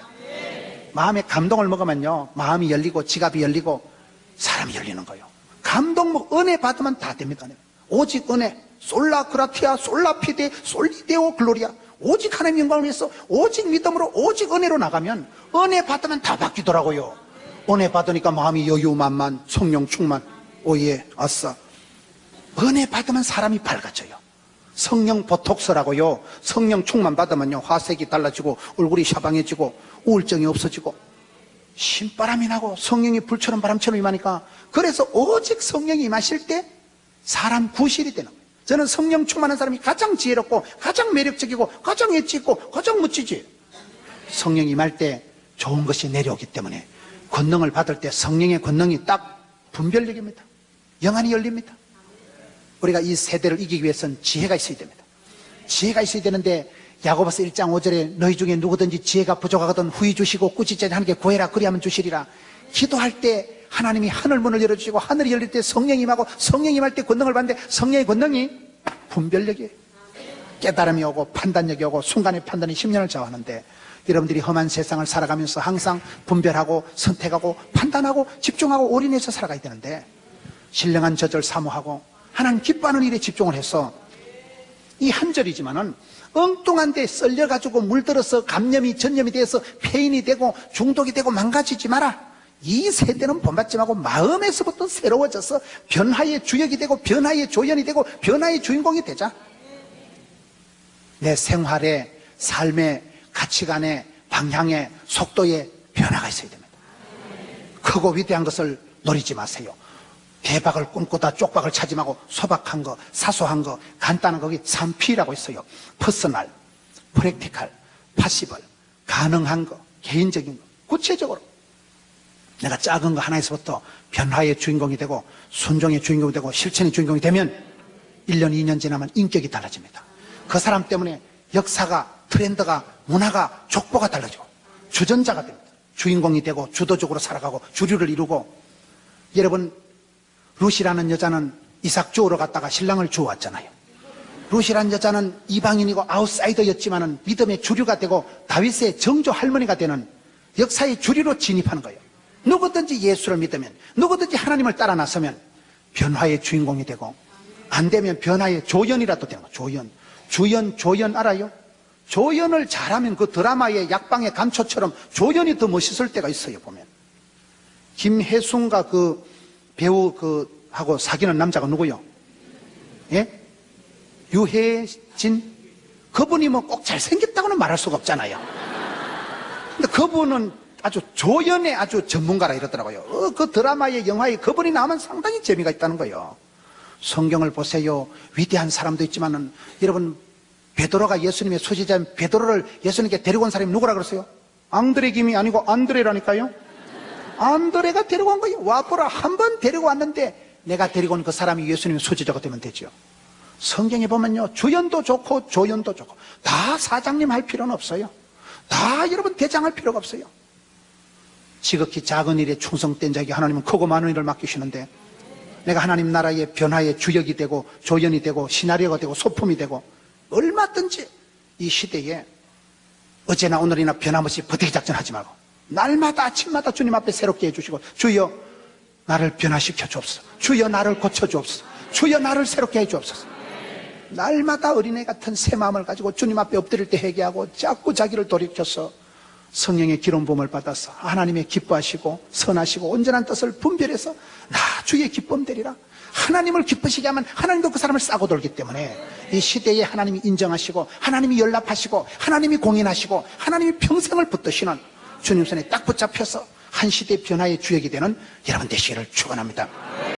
마음의 감동을 먹으면요, 마음이 열리고 지갑이 열리고 사람이 열리는 거예요. 감동 먹 은혜 받으면 다 됩니다. 오직 은혜, 솔라 그라티아, 솔라 피데, 솔리데오 글로리아. 오직 하나님 영광을 위해서 오직 믿음으로 오직 은혜로 나가면 은혜 받으면 다 바뀌더라고요. 은혜 받으니까 마음이 여유만만, 성령 충만. 오예, 아싸. 은혜 받으면 사람이 밝아져요. 성령 보톡스라고요. 성령 충만 받으면요, 화색이 달라지고 얼굴이 샤방해지고 우울증이 없어지고 신바람이 나고 성령이 불처럼 바람처럼 임하니까, 그래서 오직 성령이 임하실 때 사람 구실이 되는 거예요. 저는 성령 충만한 사람이 가장 지혜롭고 가장 매력적이고 가장 엣지 있고 가장 멋지지. 성령이 임할 때 좋은 것이 내려오기 때문에 권능을 받을 때 성령의 권능이 딱 분별력입니다. 영안이 열립니다. 우리가 이 세대를 이기기 위해서는 지혜가 있어야 됩니다. 지혜가 있어야 되는데 야고보서 1장 5절에 너희 중에 누구든지 지혜가 부족하거든 후히 주시고 꾸짖자니 하나님께 구해라 그리하면 주시리라. 기도할 때 하나님이 하늘문을 열어주시고 하늘이 열릴 때 성령이 임하고 성령이 임할 때 권능을 받는데 성령의 권능이 분별력이에요. 깨달음이 오고 판단력이 오고 순간의 판단이 10년을 좌우하는데, 여러분들이 험한 세상을 살아가면서 항상 분별하고 선택하고 판단하고 집중하고 올인해서 살아가야 되는데, 신령한 저절 사모하고 하나님 기뻐하는 일에 집중을 해서 이 한 절이지만은 엉뚱한 데 썰려가지고 물들어서 감염이 전염이 돼서 폐인이 되고 중독이 되고 망가지지 마라. 이 세대는 본받지 말고 마음에서부터 새로워져서 변화의 주역이 되고 변화의 조연이 되고 변화의 주인공이 되자. 내 생활에, 삶의 가치관에, 방향에, 속도에 변화가 있어야 됩니다. 크고 위대한 것을 노리지 마세요. 대박을 꿈꾸다 쪽박을 찾지 말고 소박한 거, 사소한 거, 간단한 거기 3P라고 있어요. 퍼스널, 프랙티컬, 파시벌, 가능한 거, 개인적인 거, 구체적으로. 내가 작은 거 하나에서부터 변화의 주인공이 되고 순종의 주인공이 되고 실천의 주인공이 되면 1년, 2년 지나면 인격이 달라집니다. 그 사람 때문에 역사가, 트렌드가, 문화가, 족보가 달라지고 주전자가 됩니다. 주인공이 되고 주도적으로 살아가고 주류를 이루고. 여러분, 루시라는 여자는 이삭 주우러 갔다가 신랑을 주워왔잖아요. 루시라는 여자는 이방인이고 아웃사이더였지만은 믿음의 주류가 되고 다윗의 정조 할머니가 되는 역사의 주류로 진입하는 거예요. 누구든지 예수를 믿으면, 누구든지 하나님을 따라 나서면 변화의 주인공이 되고, 안 되면 변화의 조연이라도 되는 거예요. 조연 알아요? 조연을 잘하면 그 드라마의 약방의 감초처럼 조연이 더 멋있을 때가 있어요, 보면. 김혜순과 그 배우 하고 사귀는 남자가 누구요? 예? 유해진? 그분이 뭐 꼭 잘생겼다고는 말할 수가 없잖아요. 근데 그분은 아주 조연의 아주 전문가라 이러더라고요. 그 드라마의 영화에 그분이 나오면 상당히 재미가 있다는 거예요. 성경을 보세요. 위대한 사람도 있지만은, 여러분, 베드로가 예수님의 소지자인 베드로를 예수님께 데리고 온 사람이 누구라 그랬어요? 앙드레 김이 아니고 안드레라니까요. 안드레가 데리고 온 거예요. 와보라. 한 번 데리고 왔는데 내가 데리고 온 그 사람이 예수님의 소지자가 되면 되죠. 성경에 보면요, 주연도 좋고 조연도 좋고 다 사장님 할 필요는 없어요. 다 여러분 대장할 필요가 없어요. 지극히 작은 일에 충성된 자에게 하나님은 크고 많은 일을 맡기시는데, 내가 하나님 나라의 변화의 주역이 되고 조연이 되고 시나리오가 되고 소품이 되고, 얼마든지 이 시대에 어제나 오늘이나 변함없이 버티기 작전하지 말고 날마다 아침마다 주님 앞에 새롭게 해주시고, 주여 나를 변화시켜 주옵소서, 주여 나를 고쳐 주옵소서, 주여 나를 새롭게 해 주옵소서. 날마다 어린애 같은 새 마음을 가지고 주님 앞에 엎드릴 때 회개하고 자꾸 자기를 돌이켜서 성령의 기름 부음을 받아서 하나님의 기뻐하시고 선하시고 온전한 뜻을 분별해서 나 주의 기쁨 되리라. 하나님을 기쁘시게 하면 하나님도 그 사람을 싸고 돌기 때문에 이 시대에 하나님이 인정하시고 하나님이 연락하시고 하나님이 공인하시고 하나님이 평생을 붙드시는 주님 손에 딱 붙잡혀서 한 시대 변화의 주역이 되는 여러분 되시기를 축원합니다.